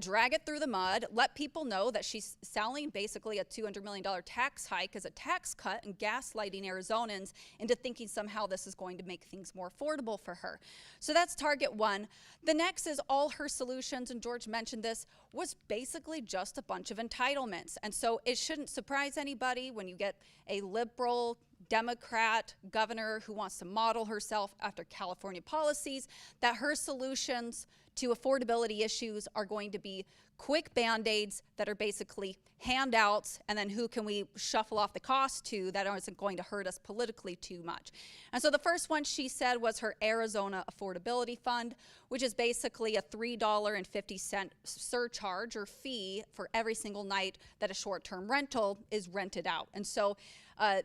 Drag it through the mud, let people know that she's selling basically a $200 million tax hike as a tax cut and gaslighting Arizonans into thinking somehow this is going to make things more affordable for her. So that's target one. The next is all her solutions, and George mentioned this, was basically just a bunch of entitlements. And so it shouldn't surprise anybody when you get a liberal Democrat governor who wants to model herself after California policies, that her solutions to affordability issues are going to be quick Band-Aids that are basically handouts, and then who can we shuffle off the cost to that isn't going to hurt us politically too much. And so the first one she said was her Arizona Affordability Fund, which is basically a $3.50 surcharge or fee for every single night that a short-term rental is rented out. And so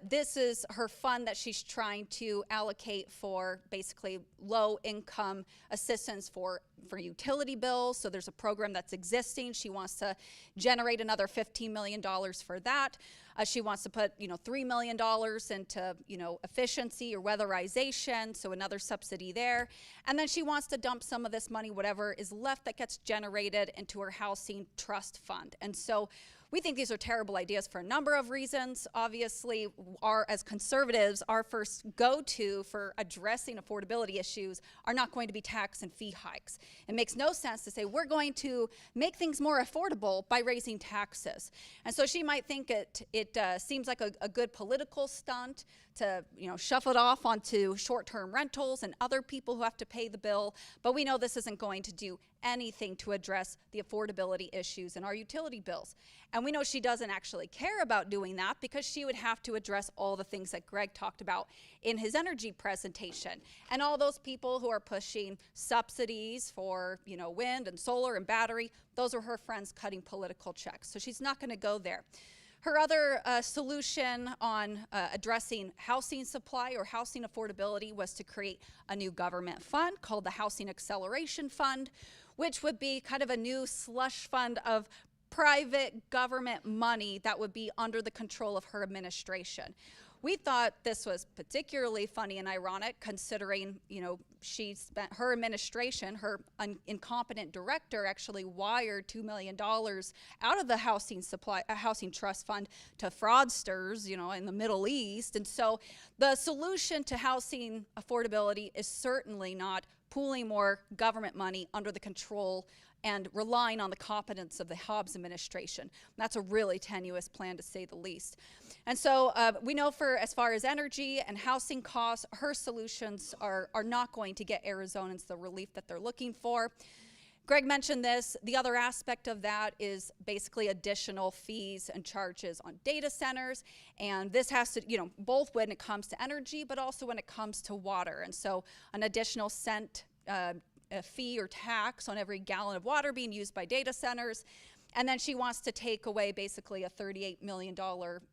this is her fund that she's trying to allocate for basically low-income assistance for utility bills. So there's a program that's existing. She wants to generate another $15 million for that. She wants to put, $3 million into, efficiency or weatherization, so another subsidy there. And then she wants to dump some of this money, whatever is left that gets generated, into her housing trust fund. And so we think these are terrible ideas for a number of reasons. Obviously, as conservatives, our first go-to for addressing affordability issues are not going to be tax and fee hikes. It makes no sense to say we're going to make things more affordable by raising taxes. And so she might think it seems like a good political stunt to shuffle it off onto short-term rentals and other people who have to pay the bill. But we know this isn't going to do anything to address the affordability issues in our utility bills. And we know she doesn't actually care about doing that because she would have to address all the things that Greg talked about in his energy presentation. And all those people who are pushing subsidies for, wind and solar and battery, those are her friends cutting political checks. So she's not going to go there. Her other solution on addressing housing supply or housing affordability was to create a new government fund called the Housing Acceleration Fund, which would be kind of a new slush fund of private government money that would be under the control of her administration. We thought this was particularly funny and ironic considering, she spent her administration, her incompetent director actually wired $2 million out of the housing trust fund to fraudsters, in the Middle East. And so the solution to housing affordability is certainly not pooling more government money under the control and relying on the competence of the Hobbs administration. That's a really tenuous plan, to say the least. And so we know as far as energy and housing costs, her solutions are not going to get Arizonans the relief that they're looking for. Greg mentioned this. The other aspect of that is basically additional fees and charges on data centers. And this has to, both when it comes to energy, but also when it comes to water. And so an additional cent a fee or tax on every gallon of water being used by data centers. And then she wants to take away basically a $38 million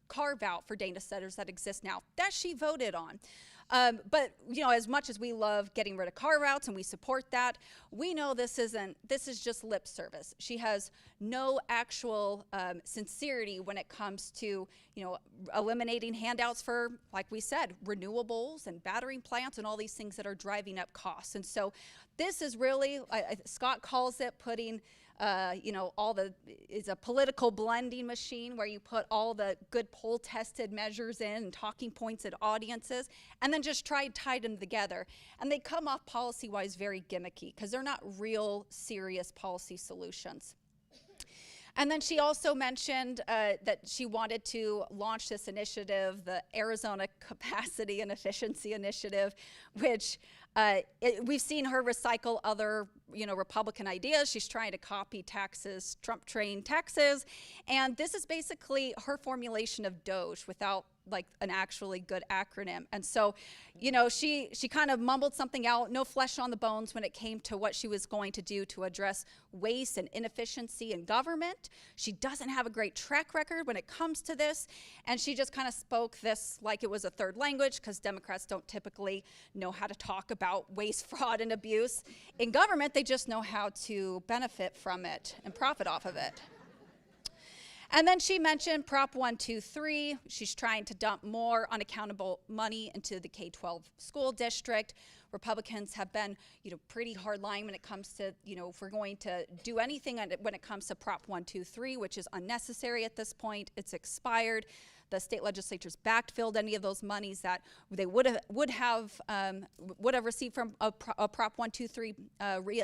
carve out for data centers that exist now. That she voted on. But as much as we love getting rid of car routes and we support that, we know this is just lip service. She has no actual sincerity when it comes to eliminating handouts for, like we said, renewables and battery plants and all these things that are driving up costs. And so this is really, Scott calls it putting it's a political blending machine where you put all the good poll tested measures in and talking points at audiences and then just tie them together. And they come off policy wise very gimmicky because they're not real serious policy solutions. And then she also mentioned that she wanted to launch this initiative, the Arizona Capacity and Efficiency Initiative, which we've seen her recycle other, Republican ideas. She's trying to copy taxes, Trump-trained taxes, and this is basically her formulation of DOGE without like an actually good acronym. And so, she kind of mumbled something out, no flesh on the bones when it came to what she was going to do to address waste and inefficiency in government. She doesn't have a great track record when it comes to this, and she just kind of spoke this like it was a third language because Democrats don't typically know how to talk about waste, fraud, and abuse in government. They just know how to benefit from it and profit off of it. And then she mentioned Prop 123. She's trying to dump more unaccountable money into the K-12 school district. Republicans have been, pretty hardline when it comes to, if we're going to do anything when it comes to Prop 123, which is unnecessary at this point. It's expired. The state legislatures backfilled any of those monies that they would have received from a Prop 123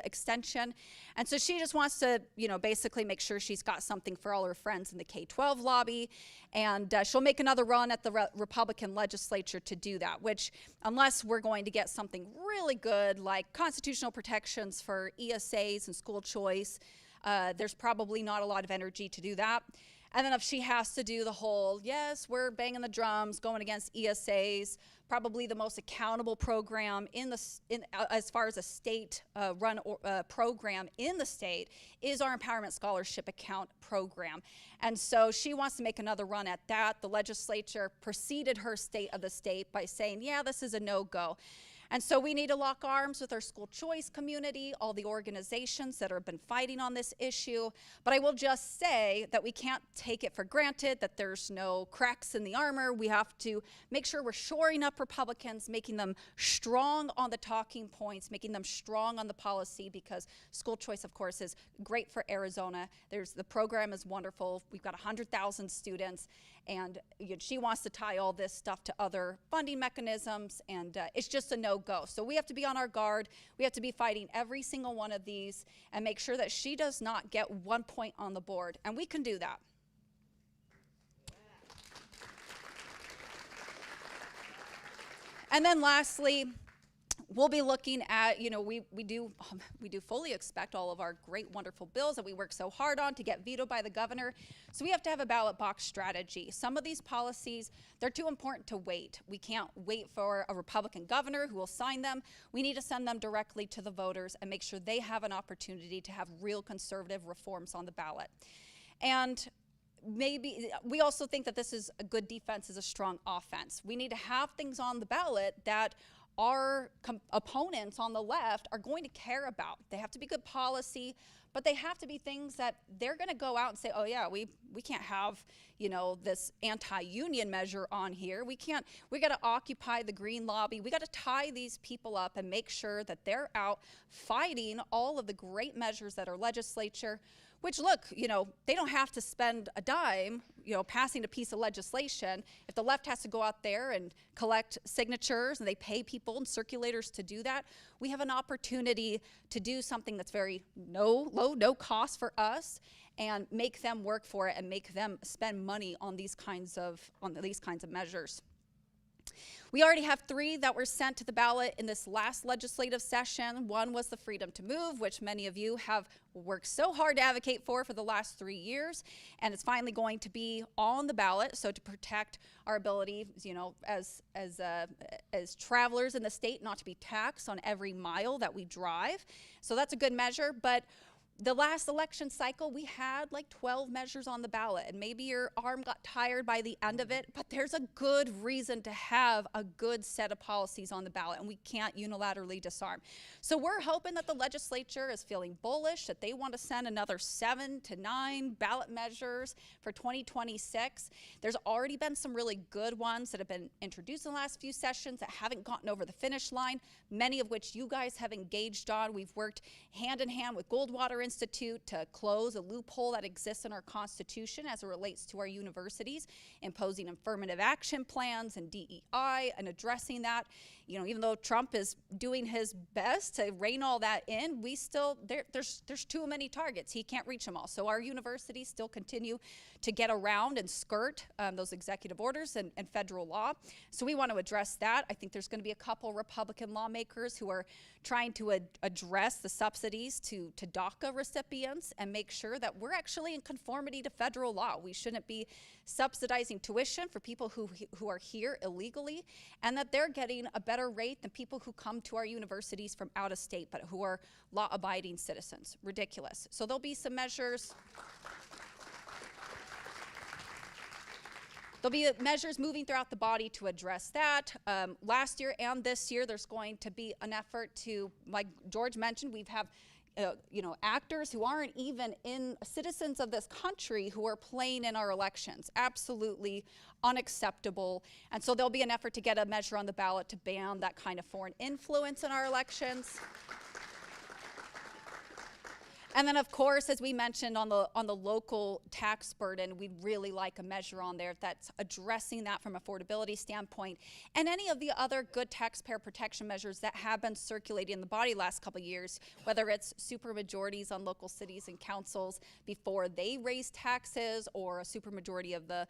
extension. And so she just wants to, basically make sure she's got something for all her friends in the K-12 lobby. And she'll make another run at the Republican legislature to do that, which unless we're going to get something really good like constitutional protections for ESAs and school choice, there's probably not a lot of energy to do that. And then if she has to do the whole, yes, we're banging the drums, going against ESAs, probably the most accountable program as far as a state-run program in the state is our Empowerment Scholarship Account program. And so she wants to make another run at that. The legislature preceded her state of the state by saying, yeah, this is a no-go. And so we need to lock arms with our school choice community, all the organizations that have been fighting on this issue. But I will just say that we can't take it for granted that there's no cracks in the armor. We have to make sure we're shoring up Republicans, making them strong on the talking points, making them strong on the policy, because school choice, of course, is great for Arizona. The program is wonderful. We've got 100,000 students. And she wants to tie all this stuff to other funding mechanisms, and it's just a no-go. So we have to be on our guard. We have to be fighting every single one of these and make sure that she does not get 1 point on the board, and we can do that. And then lastly, we'll be looking at, we do fully expect all of our great, wonderful bills that we work so hard on to get vetoed by the governor. So we have to have a ballot box strategy. Some of these policies, they're too important to wait. We can't wait for a Republican governor who will sign them. We need to send them directly to the voters and make sure they have an opportunity to have real conservative reforms on the ballot. And maybe we also think that this is a good defense is a strong offense. We need to have things on the ballot that our opponents on the left are going to care about. They have to be good policy, but they have to be things that they're going to go out and say, oh yeah, we can't have, this anti-union measure on here. We got to occupy the green lobby. We got to tie these people up and make sure that they're out fighting all of the great measures that our legislature, which look, they don't have to spend a dime, passing a piece of legislation. If the left has to go out there and collect signatures and they pay people and circulators to do that, we have an opportunity to do something that's very no cost for us and make them work for it and make them spend money on these kinds of measures. We already have 3 that were sent to the ballot in this last legislative session. One was the freedom to move, which many of you have worked so hard to advocate for the last 3 years, and it's finally going to be on the ballot. So to protect our ability, as travelers in the state, not to be taxed on every mile that we drive. So that's a good measure. But the last election cycle, we had like 12 measures on the ballot, and maybe your arm got tired by the end of it, but there's a good reason to have a good set of policies on the ballot, and we can't unilaterally disarm. So we're hoping that the legislature is feeling bullish, that they want to send another 7 to 9 ballot measures for 2026. There's already been some really good ones that have been introduced in the last few sessions that haven't gotten over the finish line, many of which you guys have engaged on. We've worked hand in hand with Goldwater Institute to close a loophole that exists in our Constitution as it relates to our universities, imposing affirmative action plans and DEI and addressing that. You know, even though Trump is doing his best to rein all that in, we still, there's too many targets. He can't reach them all. So our universities still continue to get around and skirt those executive orders and federal law. So we want to address that. I think there's going to be a couple Republican lawmakers who are trying to address the subsidies to DACA recipients and make sure that we're actually in conformity to federal law. We shouldn't be subsidizing tuition for people who are here illegally, and that they're getting a better rate than people who come to our universities from out of state, but who are law-abiding citizens. Ridiculous. So there'll be some measures. There'll be measures moving throughout the body to address that. Last year and this year, there's going to be an effort to, like George mentioned, we have actors who aren't even citizens of this country who are playing in our elections. Absolutely unacceptable. And so there'll be an effort to get a measure on the ballot to ban that kind of foreign influence in our elections. And then, of course, as we mentioned on the local tax burden, we'd really like a measure on there that's addressing that from affordability standpoint, and any of the other good taxpayer protection measures that have been circulating in the body last couple of years, whether it's supermajorities on local cities and councils before they raise taxes, or a supermajority of the,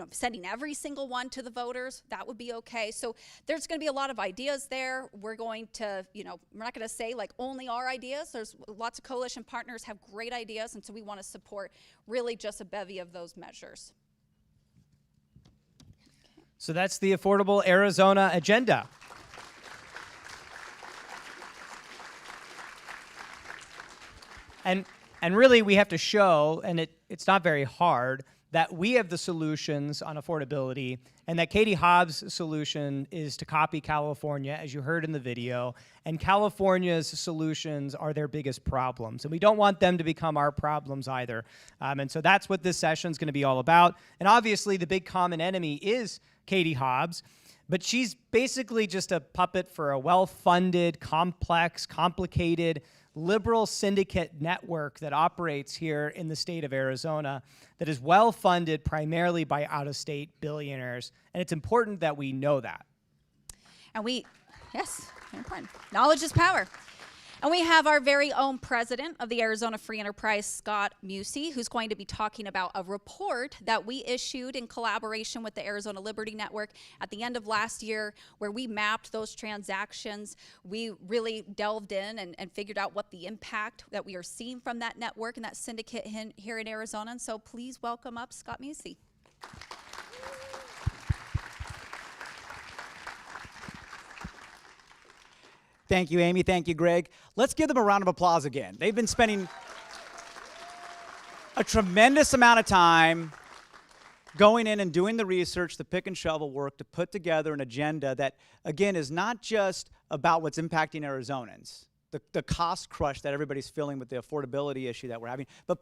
sending every single one to the voters, that would be okay. So there's going to be a lot of ideas there. We're going to, we're not going to say like only our ideas. There's lots of coalition partners have great ideas, and so we want to support really just a bevy of those measures. So that's the Affordable Arizona agenda. And really we have to show, and it's not very hard, that we have the solutions on affordability, and that Katie Hobbs' solution is to copy California, as you heard in the video, and California's solutions are their biggest problems, and we don't want them to become our problems either. And so that's what this session is going to be all about. And obviously the big common enemy is Katie Hobbs, but she's basically just a puppet for a well-funded, complex, complicated, liberal syndicate network that operates here in the state of Arizona that is well funded primarily by out-of-state billionaires. And it's important that we know that. And yes, important. Knowledge is power. And we have our very own president of the Arizona Free Enterprise, Scott Musi, who's going to be talking about a report that we issued in collaboration with the Arizona Liberty Network at the end of last year, where we mapped those transactions. We really delved in and figured out what the impact that we are seeing from that network and that syndicate here in Arizona. And so please welcome up Scott Musi. Thank you, Amy. Thank you, Greg. Let's give them a round of applause again. They've been spending a tremendous amount of time going in and doing the research, the pick and shovel work to put together an agenda that, again, is not just about what's impacting Arizonans, the cost crush that everybody's feeling with the affordability issue that we're having, but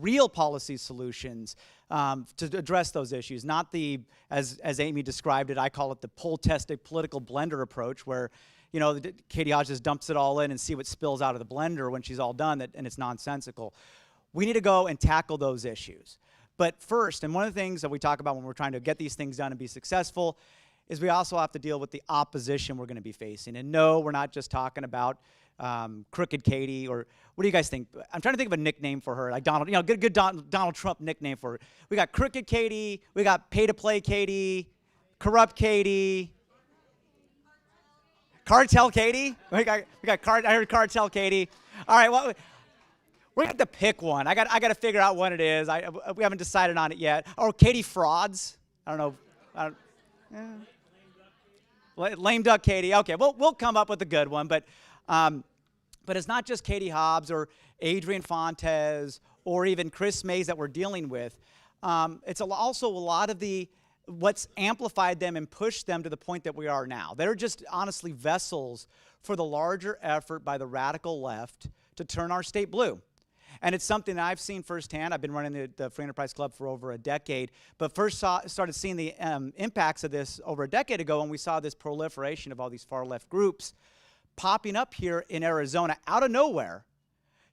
real policy solutions to address those issues, not the, as Amy described it, I call it the poll-tested political blender approach, where Katie Hobbs just dumps it all in and see what spills out of the blender when she's all done, and it's nonsensical. We need to go and tackle those issues. But first, and one of the things that we talk about when we're trying to get these things done and be successful, is we also have to deal with the opposition we're going to be facing. And no, we're not just talking about Crooked Katie, or what do you guys think? I'm trying to think of a nickname for her, like Donald, good Donald Trump nickname for her. We got Crooked Katie, we got Pay-to-Play Katie, Corrupt Katie, Cartel Katie? I heard Cartel Katie. All right, well, we're going to have to pick one. I got to figure out what it is. We haven't decided on it yet. Or Katie Frauds. I don't know. Lame Duck Katie. Okay, we'll come up with a good one. But it's not just Katie Hobbs or Adrian Fontes or even Chris Mays that we're dealing with. It's also a lot of what's amplified them and pushed them to the point that we are now. They're just honestly vessels for the larger effort by the radical left to turn our state blue. And it's something that I've seen firsthand. I've been running the Free Enterprise Club for over a decade, but first started seeing the impacts of this over a decade ago when we saw this proliferation of all these far-left groups popping up here in Arizona out of nowhere,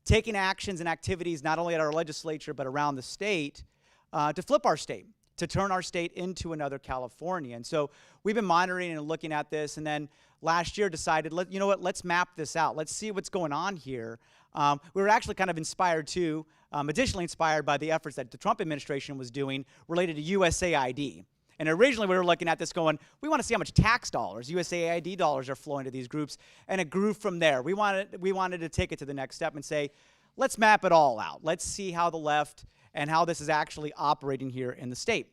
taking actions and activities not only at our legislature but around the state to flip our state, to turn our state into another California. And so we've been monitoring and looking at this, and then last year decided, you know what, let's map this out. Let's see what's going on here. We were actually kind of inspired too, additionally inspired by the efforts that the Trump administration was doing related to USAID. And originally we were looking at this going, we want to see how much tax dollars, USAID dollars are flowing to these groups, and it grew from there. We wanted to take it to the next step and say, let's map it all out. Let's see how the left and how this is actually operating here in the state.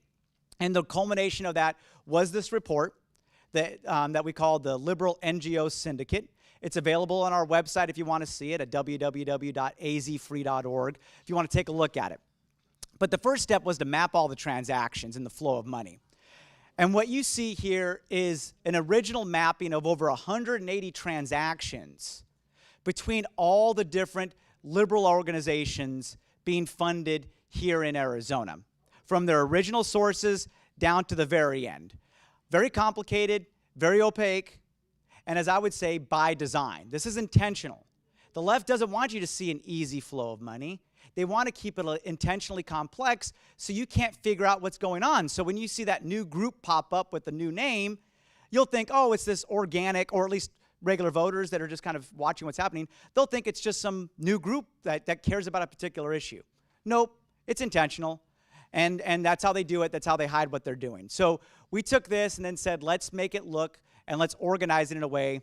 And the culmination of that was this report that we call the Liberal NGO Syndicate. It's available on our website if you want to see it at www.azfree.org if you want to take a look at it. But the first step was to map all the transactions and the flow of money. And what you see here is an original mapping of over 180 transactions between all the different liberal organizations being funded here in Arizona, from their original sources down to the very end. Very complicated, very opaque, and as I would say, by design. This is intentional. The left doesn't want you to see an easy flow of money. They want to keep it intentionally complex so you can't figure out what's going on. So when you see that new group pop up with a new name, you'll think, oh, it's this organic, or at least regular voters that are just kind of watching what's happening, they'll think it's just some new group that cares about a particular issue. Nope, it's intentional. And that's how they do it. That's how they hide what they're doing. So we took this and then said, let's make it look and let's organize it in a way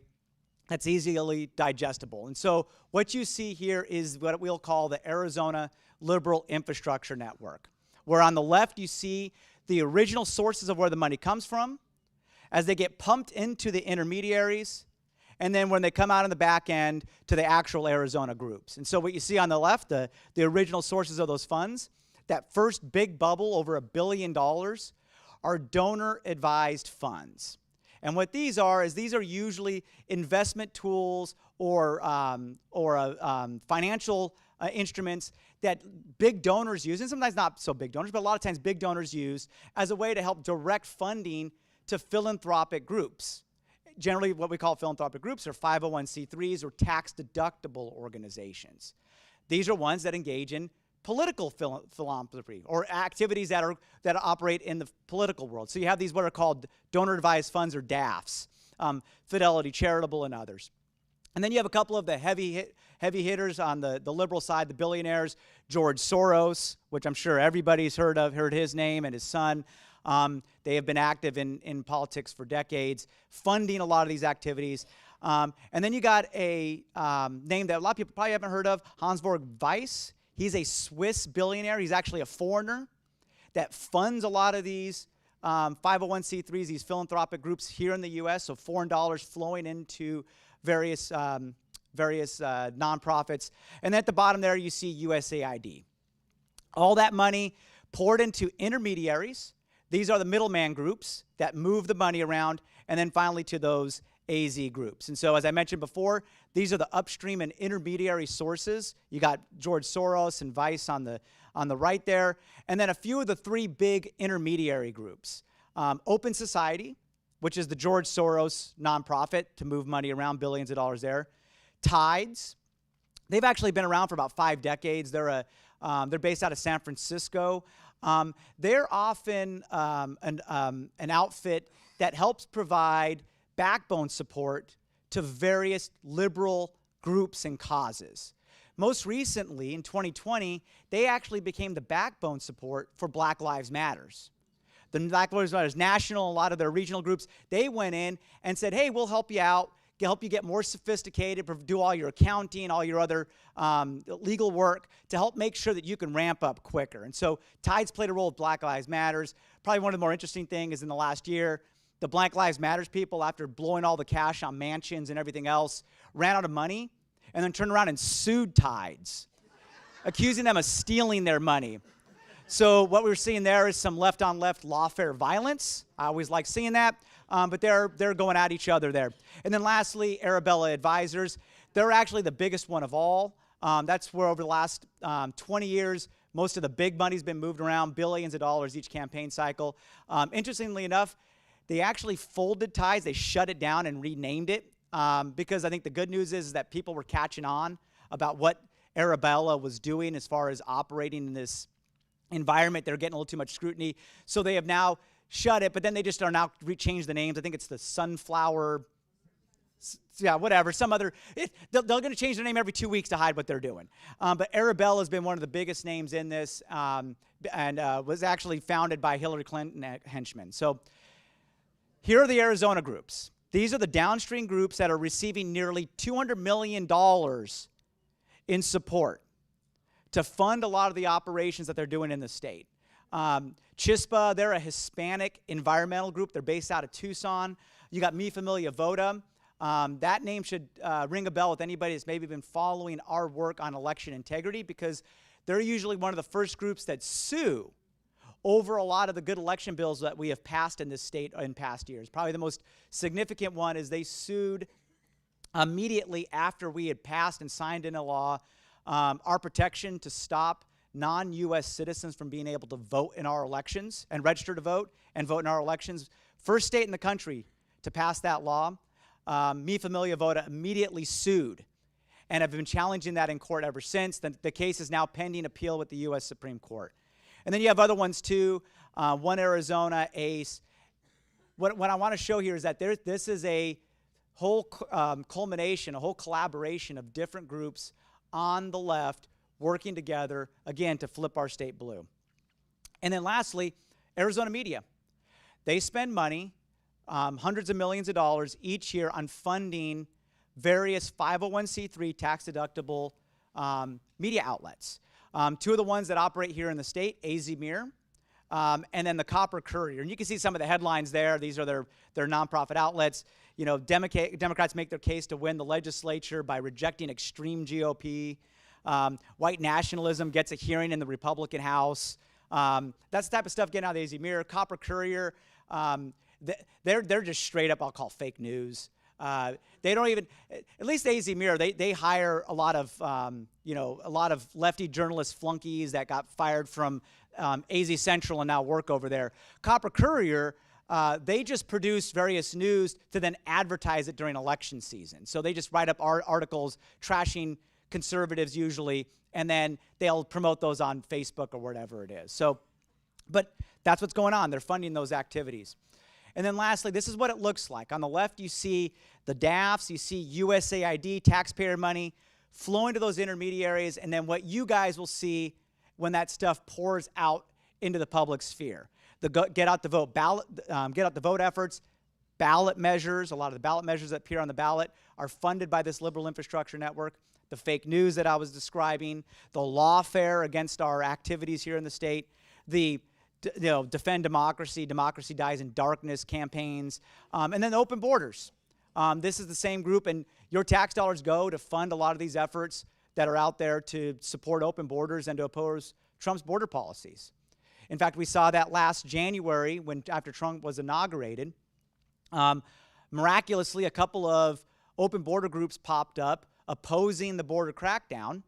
that's easily digestible. And so what you see here is what we'll call the Arizona Liberal Infrastructure Network, where on the left you see the original sources of where the money comes from as they get pumped into the intermediaries, and then when they come out on the back end to the actual Arizona groups. And so what you see on the left, the original sources of those funds, that first big bubble over $1 billion, are donor-advised funds. And what these are is these are usually investment tools or financial instruments that big donors use, and sometimes not so big donors, but a lot of times big donors use as a way to help direct funding to philanthropic groups. Generally, what we call philanthropic groups are 501c3s or tax-deductible organizations. These are ones that engage in political philanthropy or activities that operate in the political world. So you have these what are called donor-advised funds or DAFs, Fidelity Charitable and others. And then you have a couple of the heavy hitters on the liberal side, the billionaires, George Soros, which I'm sure everybody's heard his name, and his son. They have been active in politics for decades, funding a lot of these activities. And then you got a name that a lot of people probably haven't heard of, Hans-Georg Weiss. He's a Swiss billionaire. He's actually a foreigner that funds a lot of these 501c3s, these philanthropic groups here in the U.S., so foreign dollars flowing into various nonprofits. And then at the bottom there, you see USAID. All that money poured into intermediaries. These are the middleman groups that move the money around, and then finally to those AZ groups. And so as I mentioned before, these are the upstream and intermediary sources. You got George Soros and Weiss on the right there, and then a few of the three big intermediary groups. Open Society, which is the George Soros nonprofit to move money around, billions of dollars there. Tides, they've actually been around for about 5 decades. They're based out of San Francisco. They're often an outfit that helps provide backbone support to various liberal groups and causes. Most recently, in 2020, they actually became the backbone support for Black Lives Matters. The Black Lives Matters National, a lot of their regional groups, they went in and said, hey, we'll help you out, help you get more sophisticated, do all your accounting, all your other legal work to help make sure that you can ramp up quicker. And so Tides played a role with Black Lives Matters. Probably one of the more interesting things is in the last year, the Black Lives Matters people, after blowing all the cash on mansions and everything else, ran out of money and then turned around and sued Tides accusing them of stealing their money. So what we're seeing there is some left-on-left lawfare violence. I always like seeing that, but they're going at each other there. And then lastly, Arabella Advisors. They're actually the biggest one of all. That's where over the last 20 years, most of the big money's been moved around, billions of dollars each campaign cycle. Interestingly enough, they actually folded ties. They shut it down and renamed it because I think the good news is that people were catching on about what Arabella was doing as far as operating in this environment. They're getting a little too much scrutiny. So they have now shut it, but then they just are now changed the names. I think it's the Sunflower, yeah, whatever, some other, they're going to change their name every 2 weeks to hide what they're doing. But Arabella has been one of the biggest names in this and was actually founded by Hillary Clinton henchmen. So here are the Arizona groups. These are the downstream groups that are receiving nearly $200 million in support to fund a lot of the operations that they're doing in the state. Chispa, they're a Hispanic environmental group. They're based out of Tucson. You got Mi Familia Vota. That name should ring a bell with anybody that's maybe been following our work on election integrity, because they're usually one of the first groups that sue over a lot of the good election bills that we have passed in this state in past years. Probably the most significant one is they sued immediately after we had passed and signed into law our protection to stop non-U.S. citizens from being able to vote in our elections and register to vote and vote in our elections. First state in the country to pass that law. Mi Familia Vota immediately sued and have been challenging that in court ever since. The case is now pending appeal with the U.S. Supreme Court. And then you have other ones too, One Arizona, ACE. What I want to show here is that this is a whole culmination, a whole collaboration of different groups on the left working together, again, to flip our state blue. And then lastly, Arizona Media. They spend money, hundreds of millions of dollars each year on funding various 501c3 tax-deductible media outlets. Two of the ones that operate here in the state, AZ Mirror, and then the Copper Courier. And you can see some of the headlines there. These are their nonprofit outlets. You know, Democrats make their case to win the legislature by rejecting extreme GOP. White nationalism gets a hearing in the Republican House. That's the type of stuff getting out of the AZ Mirror. Copper Courier, they're just straight up, I'll call fake news. They don't even, at least the AZ Mirror, they hire a lot of, a lot of lefty journalist flunkies that got fired from AZ Central and now work over there. Copper Courier, they just produce various news to then advertise it during election season. So they just write up articles trashing conservatives usually, and then they'll promote those on Facebook or whatever it is. So, but that's what's going on. They're funding those activities. And then lastly, this is what it looks like. On the left, you see the DAFs, you see USAID, taxpayer money flowing to those intermediaries, and then what you guys will see when that stuff pours out into the public sphere. The get out the vote efforts, ballot measures. A lot of the ballot measures that appear on the ballot are funded by this liberal infrastructure network. The fake news that I was describing, the lawfare against our activities here in the state, the defend democracy, democracy dies in darkness campaigns, and then open borders. This is the same group, and your tax dollars go to fund a lot of these efforts that are out there to support open borders and to oppose Trump's border policies. In fact, we saw that last January after Trump was inaugurated. Miraculously, a couple of open border groups popped up opposing the border crackdown,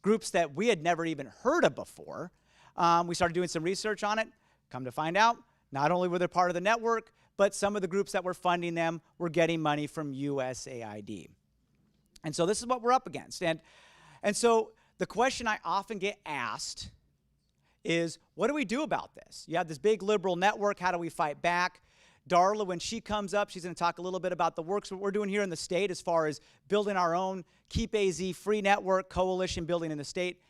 groups that we had never even heard of before. We started doing some research on it. Come to find out, not only were they part of the network, but some of the groups that were funding them were getting money from USAID. And so this is what we're up against. And so the question I often get asked is, what do we do about this? You have this big liberal network. How do we fight back? Darla, when she comes up, she's going to talk a little bit about the works we're doing here in the state as far as building our own Keep AZ free network coalition building in the state,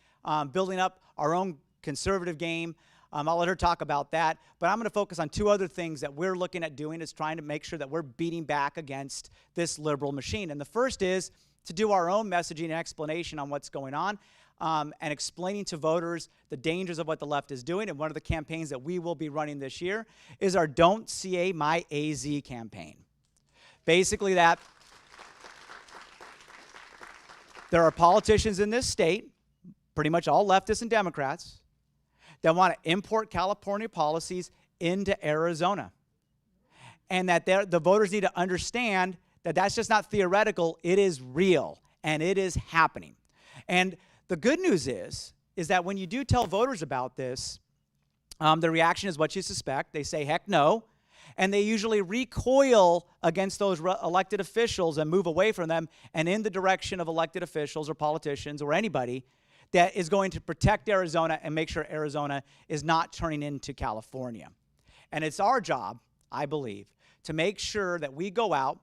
building up our own conservative game. I'll let her talk about that. But I'm going to focus on two other things that we're looking at doing is trying to make sure that we're beating back against this liberal machine. And the first is to do our own messaging and explanation on what's going on and explaining to voters the dangers of what the left is doing. And one of the campaigns that we will be running this year is our Don't CA My AZ campaign. Basically that there are politicians in this state, pretty much all leftists and Democrats, that want to import California policies into Arizona. And that the voters need to understand that that's just not theoretical, it is real, and it is happening. And the good news is that when you do tell voters about this, the reaction is what you suspect. They say, heck no. And they usually recoil against those elected officials and move away from them and in the direction of elected officials or politicians or anybody that is going to protect Arizona and make sure Arizona is not turning into California. And it's our job, I believe, to make sure that we go out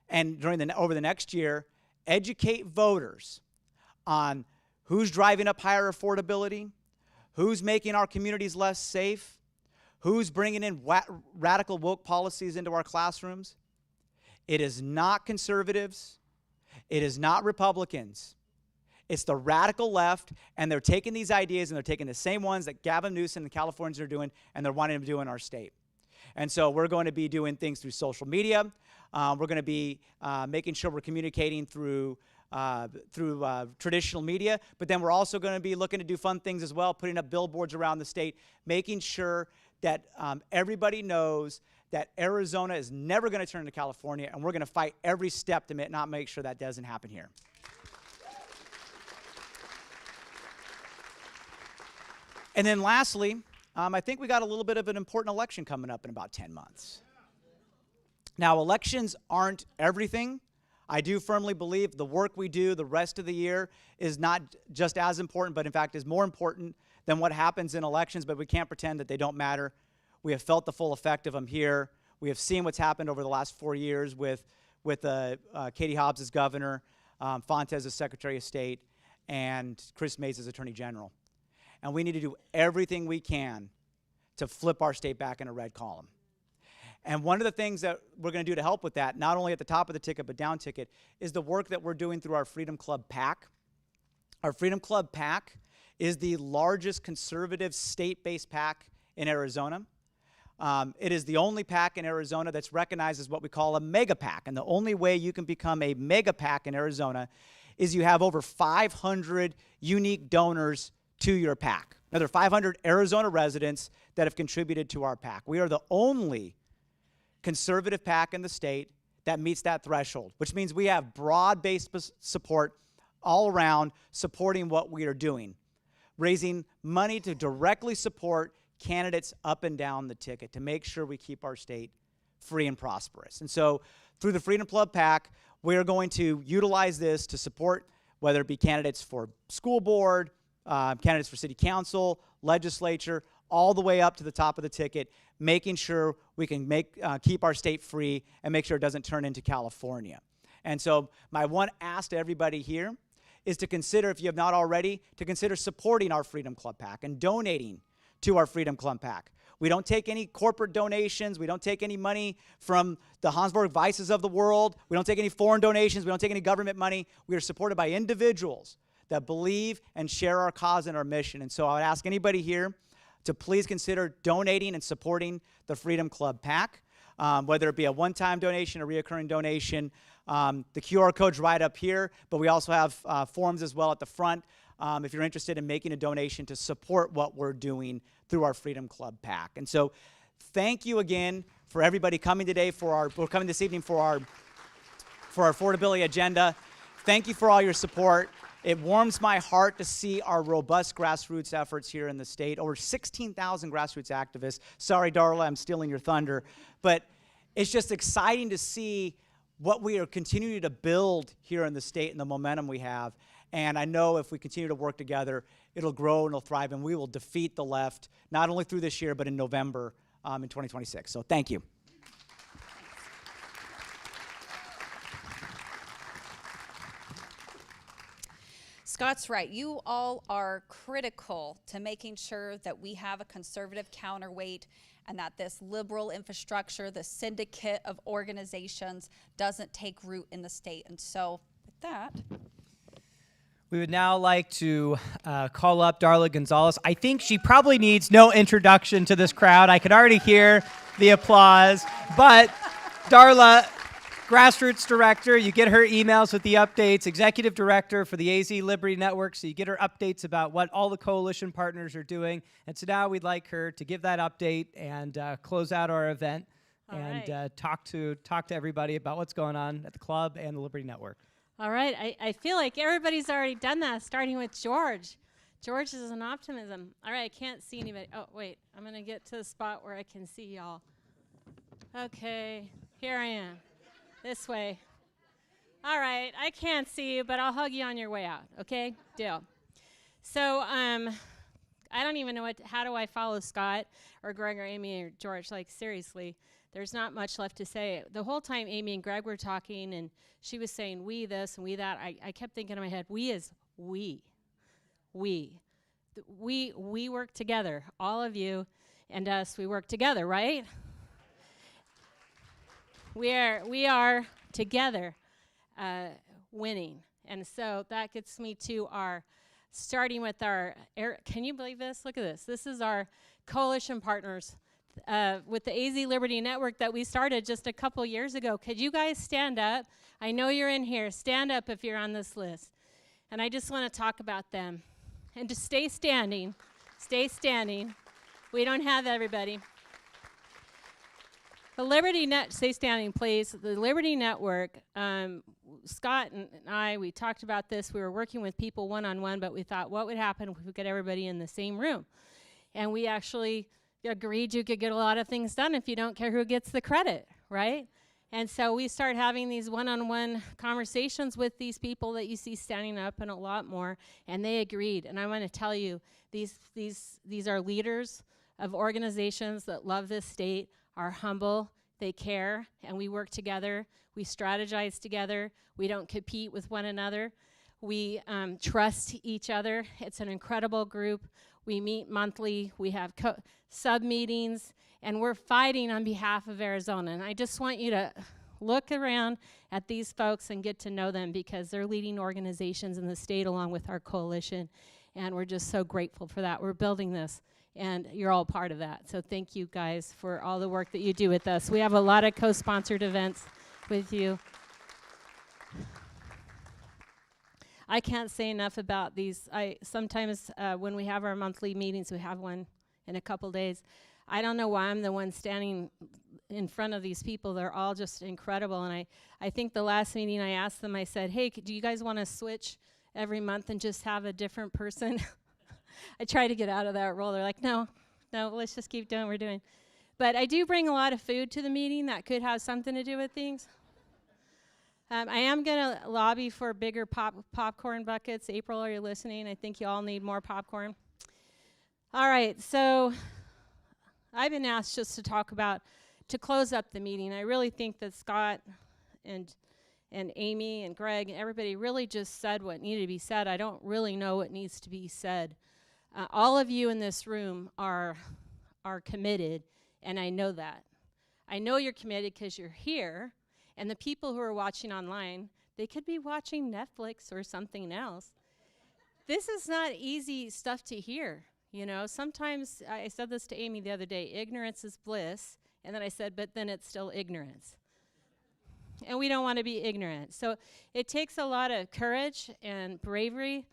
and over the next year, educate voters on who's driving up higher affordability, who's making our communities less safe, who's bringing in radical woke policies into our classrooms. It is not conservatives. It is not Republicans. It's the radical left, and they're taking these ideas, and they're taking the same ones that Gavin Newsom and the Californians are doing, and they're wanting to do in our state. And so we're going to be doing things through social media. We're going to be making sure we're communicating through traditional media, but then we're also going to be looking to do fun things as well, putting up billboards around the state, making sure that everybody knows that Arizona is never going to turn into California, and we're going to fight every step to not make sure that doesn't happen here. And then lastly, I think we got a little bit of an important election coming up in about 10 months. Now, elections aren't everything. I do firmly believe the work we do the rest of the year is not just as important, but in fact is more important than what happens in elections, but we can't pretend that they don't matter. We have felt the full effect of them here. We have seen what's happened over the last 4 years with Katie Hobbs as governor, Fontes as Secretary of State, and Chris Mays as Attorney General. And we need to do everything we can to flip our state back in a red column. And one of the things that we're going to do to help with that, not only at the top of the ticket but down ticket, is the work that we're doing through our Freedom Club PAC. Our Freedom Club PAC is the largest conservative state-based PAC in Arizona. It is the only PAC in Arizona that's recognized as what we call a mega PAC. And the only way you can become a mega PAC in Arizona is you have over 500 unique donors to your PAC. Now, there are 500 Arizona residents that have contributed to our PAC. We are the only conservative PAC in the state that meets that threshold, which means we have broad-based support all around supporting what we are doing, raising money to directly support candidates up and down the ticket to make sure we keep our state free and prosperous. And so through the Freedom Club PAC, we are going to utilize this to support whether it be candidates for school board, candidates for city council, legislature, all the way up to the top of the ticket, making sure we can keep our state free and make sure it doesn't turn into California. And so my one ask to everybody here is to consider, if you have not already, to consider supporting our Freedom Club PAC and donating to our Freedom Club PAC. We don't take any corporate donations. We don't take any money from the Hansburg Vices of the world. We don't take any foreign donations. We don't take any government money. We are supported by individuals that believe and share our cause and our mission. And so I would ask anybody here to please consider donating and supporting the Freedom Club PAC, whether it be a one-time donation, a reoccurring donation. The QR code's right up here, but we also have forms as well at the front if you're interested in making a donation to support what we're doing through our Freedom Club PAC. And so thank you again for everybody coming today we're coming this evening for our affordability agenda. Thank you for all your support. It warms my heart to see our robust grassroots efforts here in the state. Over 16,000 grassroots activists. Sorry, Darla, I'm stealing your thunder. But it's just exciting to see what we are continuing to build here in the state and the momentum we have. And I know if we continue to work together, it'll grow and it'll thrive, and we will defeat the left, not only through this year, but in November in 2026. So thank you. Scott's right. You all are critical to making sure that we have a conservative counterweight and that this liberal infrastructure, the syndicate of organizations, doesn't take root in the state. And so with that, we would now like to call up Darla Gonzalez. I think she probably needs no introduction to this crowd. I could already hear the applause. But Darla, grassroots director. You get her emails with the updates. Executive director for the AZ Liberty Network, so you get her updates about what all the coalition partners are doing. And so now we'd like her to give that update and close out our event talk to everybody about what's going on at the club and the Liberty Network. All right, I feel like everybody's already done that, starting with George. George is an optimism. All right, I can't see anybody. Oh, wait, I'm going to get to the spot where I can see y'all. Okay, here I am, this way. All right, I can't see you, but I'll hug you on your way out, okay? Deal. So, I don't even know how do I follow Scott or Greg or Amy or George, like seriously. There's not much left to say. The whole time Amy and Greg were talking and she was saying we this and we that, I kept thinking in my head, we is we. We work together. All of you and us, we work together, right? We are together winning. And so that gets me to starting with can you believe this? Look at this. This is our coalition partners with the AZ Liberty Network that we started just a couple years ago. Could you guys stand up? I know you're in here. Stand up if you're on this list. And I just want to talk about them. And to stay standing. Stay standing. We don't have everybody. The Liberty stay standing, please. The Liberty Network, Scott and I, we talked about this. We were working with people one-on-one, but we thought, what would happen if we get everybody in the same room? And we actually agreed you could get a lot of things done if you don't care who gets the credit, right? And so we started having these one-on-one conversations with these people that you see standing up and a lot more, and they agreed. And I want to tell you, these are leaders of organizations that love this state, are humble, they care, and we work together. We strategize together. We don't compete with one another. We trust each other. It's an incredible group. We meet monthly. We have sub-meetings, and we're fighting on behalf of Arizona. And I just want you to look around at these folks and get to know them because they're leading organizations in the state along with our coalition, and we're just so grateful for that. We're building this, and you're all part of that. So thank you guys for all the work that you do with us. We have a lot of co-sponsored events with you. I can't say enough about these. Sometimes when we have our monthly meetings, we have one in a couple days. I don't know why I'm the one standing in front of these people. They're all just incredible. And I think the last meeting I asked them, I said, hey, do you guys want to switch every month and just have a different person? I try to get out of that role. They're like, no, let's just keep doing what we're doing. But I do bring a lot of food to the meeting that could have something to do with things. I am going to lobby for bigger popcorn buckets. April, are you listening? I think you all need more popcorn. All right, so I've been asked just to close up the meeting. I really think that Scott and Amy and Greg and everybody really just said what needed to be said. I don't really know what needs to be said. All of you in this room are committed, and I know that. I know you're committed because you're here. And the people who are watching online, they could be watching Netflix or something else. This is not easy stuff to hear, you know. Sometimes, I said this to Amy the other day, ignorance is bliss. And then I said, but then it's still ignorance. And we don't want to be ignorant. So it takes a lot of courage and bravery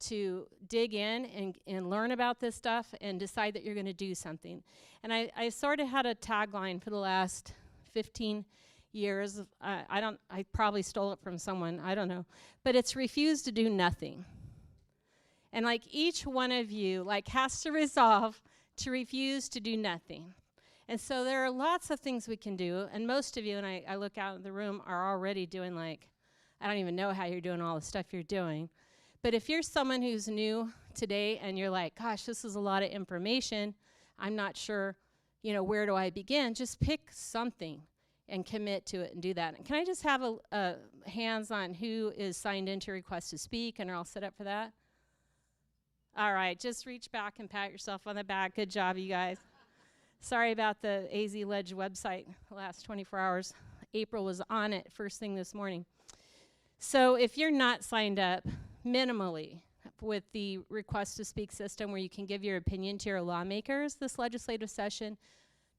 to dig in and learn about this stuff and decide that you're going to do something. And I sort of had a tagline for the last 15 years. I probably stole it from someone, I don't know. But it's refuse to do nothing. And like each one of you has to resolve to refuse to do nothing. And so there are lots of things we can do, and most of you, and I look out in the room, are already doing I don't even know how you're doing all the stuff you're doing. But if you're someone who's new today and you're like, gosh, this is a lot of information, I'm not sure, where do I begin? Just pick something and commit to it and do that. And can I just have a hands on who is signed in to request to speak and are all set up for that? All right, just reach back and pat yourself on the back. Good job, you guys. Sorry about the AZ Ledge website the last 24 hours. April was on it first thing this morning. So if you're not signed up minimally with the request to speak system where you can give your opinion to your lawmakers this legislative session,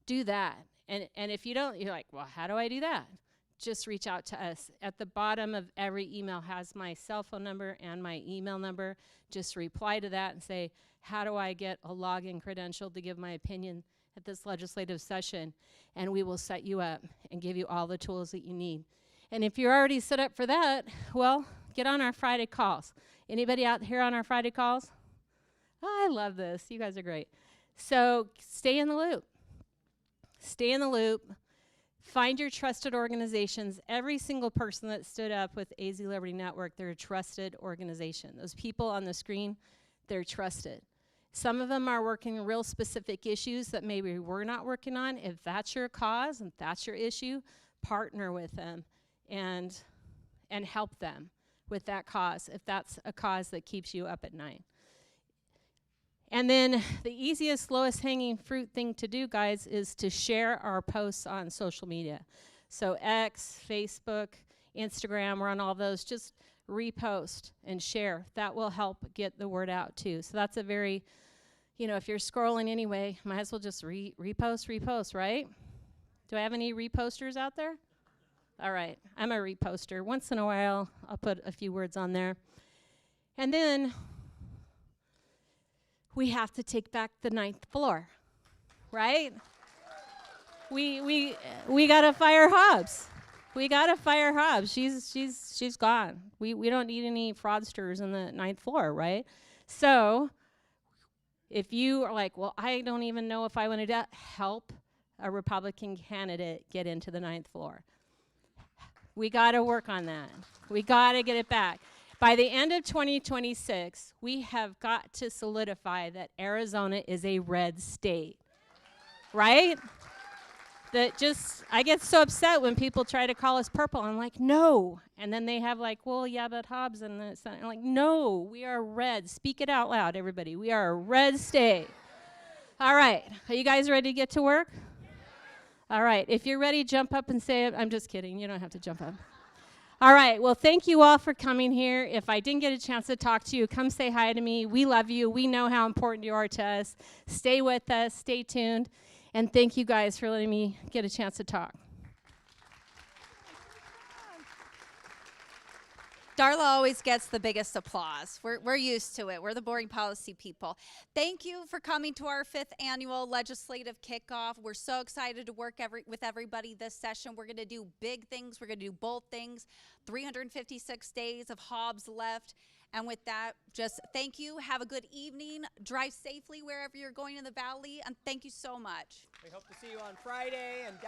do that. And if you don't, you're like, well, how do I do that? just reach out to us. At the bottom of every email has my cell phone number and my email number. Just reply to that and say, how do I get a login credential to give my opinion at this legislative session? And we will set you up and give you all the tools that you need. And if you're already set up for that, well, get on our Friday calls. Anybody out here on our Friday calls? Oh, I love this. You guys are great. So stay in the loop. Stay in the loop. Find your trusted organizations. Every single person that stood up with AZ Liberty Network, they're a trusted organization. Those people on the screen, they're trusted. Some of them are working real specific issues that maybe we're not working on. If that's your cause and that's your issue, partner with them and help them with that cause, if that's a cause that keeps you up at night. And then the easiest, lowest hanging fruit thing to do, guys, is to share our posts on social media. So X, Facebook, Instagram, we're on all those. Just repost and share. That will help get the word out too. So that's a very, if you're scrolling anyway, might as well just repost, right? Do I have any reposters out there? All right, I'm a reposter. Once in a while, I'll put a few words on there. And then we have to take back the 9th floor, right? We gotta fire Hobbs. We gotta fire Hobbs. She's gone. We don't need any fraudsters in the 9th floor, right? So if you are like, well, I don't even know if I want to help a Republican candidate get into the 9th floor. We gotta work on that. We gotta get it back. By the end of 2026, we have got to solidify that Arizona is a red state, right? I get so upset when people try to call us purple. I'm like, no. And then they have like, well, yeah, but Hobbs and the Senate. I'm like, no, we are red. Speak it out loud, everybody. We are a red state. All right. Are you guys ready to get to work? All right. If you're ready, jump up and say it. I'm just kidding. You don't have to jump up. All right. Well, thank you all for coming here. If I didn't get a chance to talk to you, come say hi to me. We love you. We know how important you are to us. Stay with us. Stay tuned. And thank you guys for letting me get a chance to talk. Darla always gets the biggest applause. We're used to it. We're the boring policy people. Thank you for coming to our 5th annual legislative kickoff. We're so excited to work with everybody this session. We're going to do big things. We're going to do bold things. 356 days of Hobbs left. And with that, just thank you. Have a good evening. Drive safely wherever you're going in the valley. And thank you so much. We hope to see you on Friday. And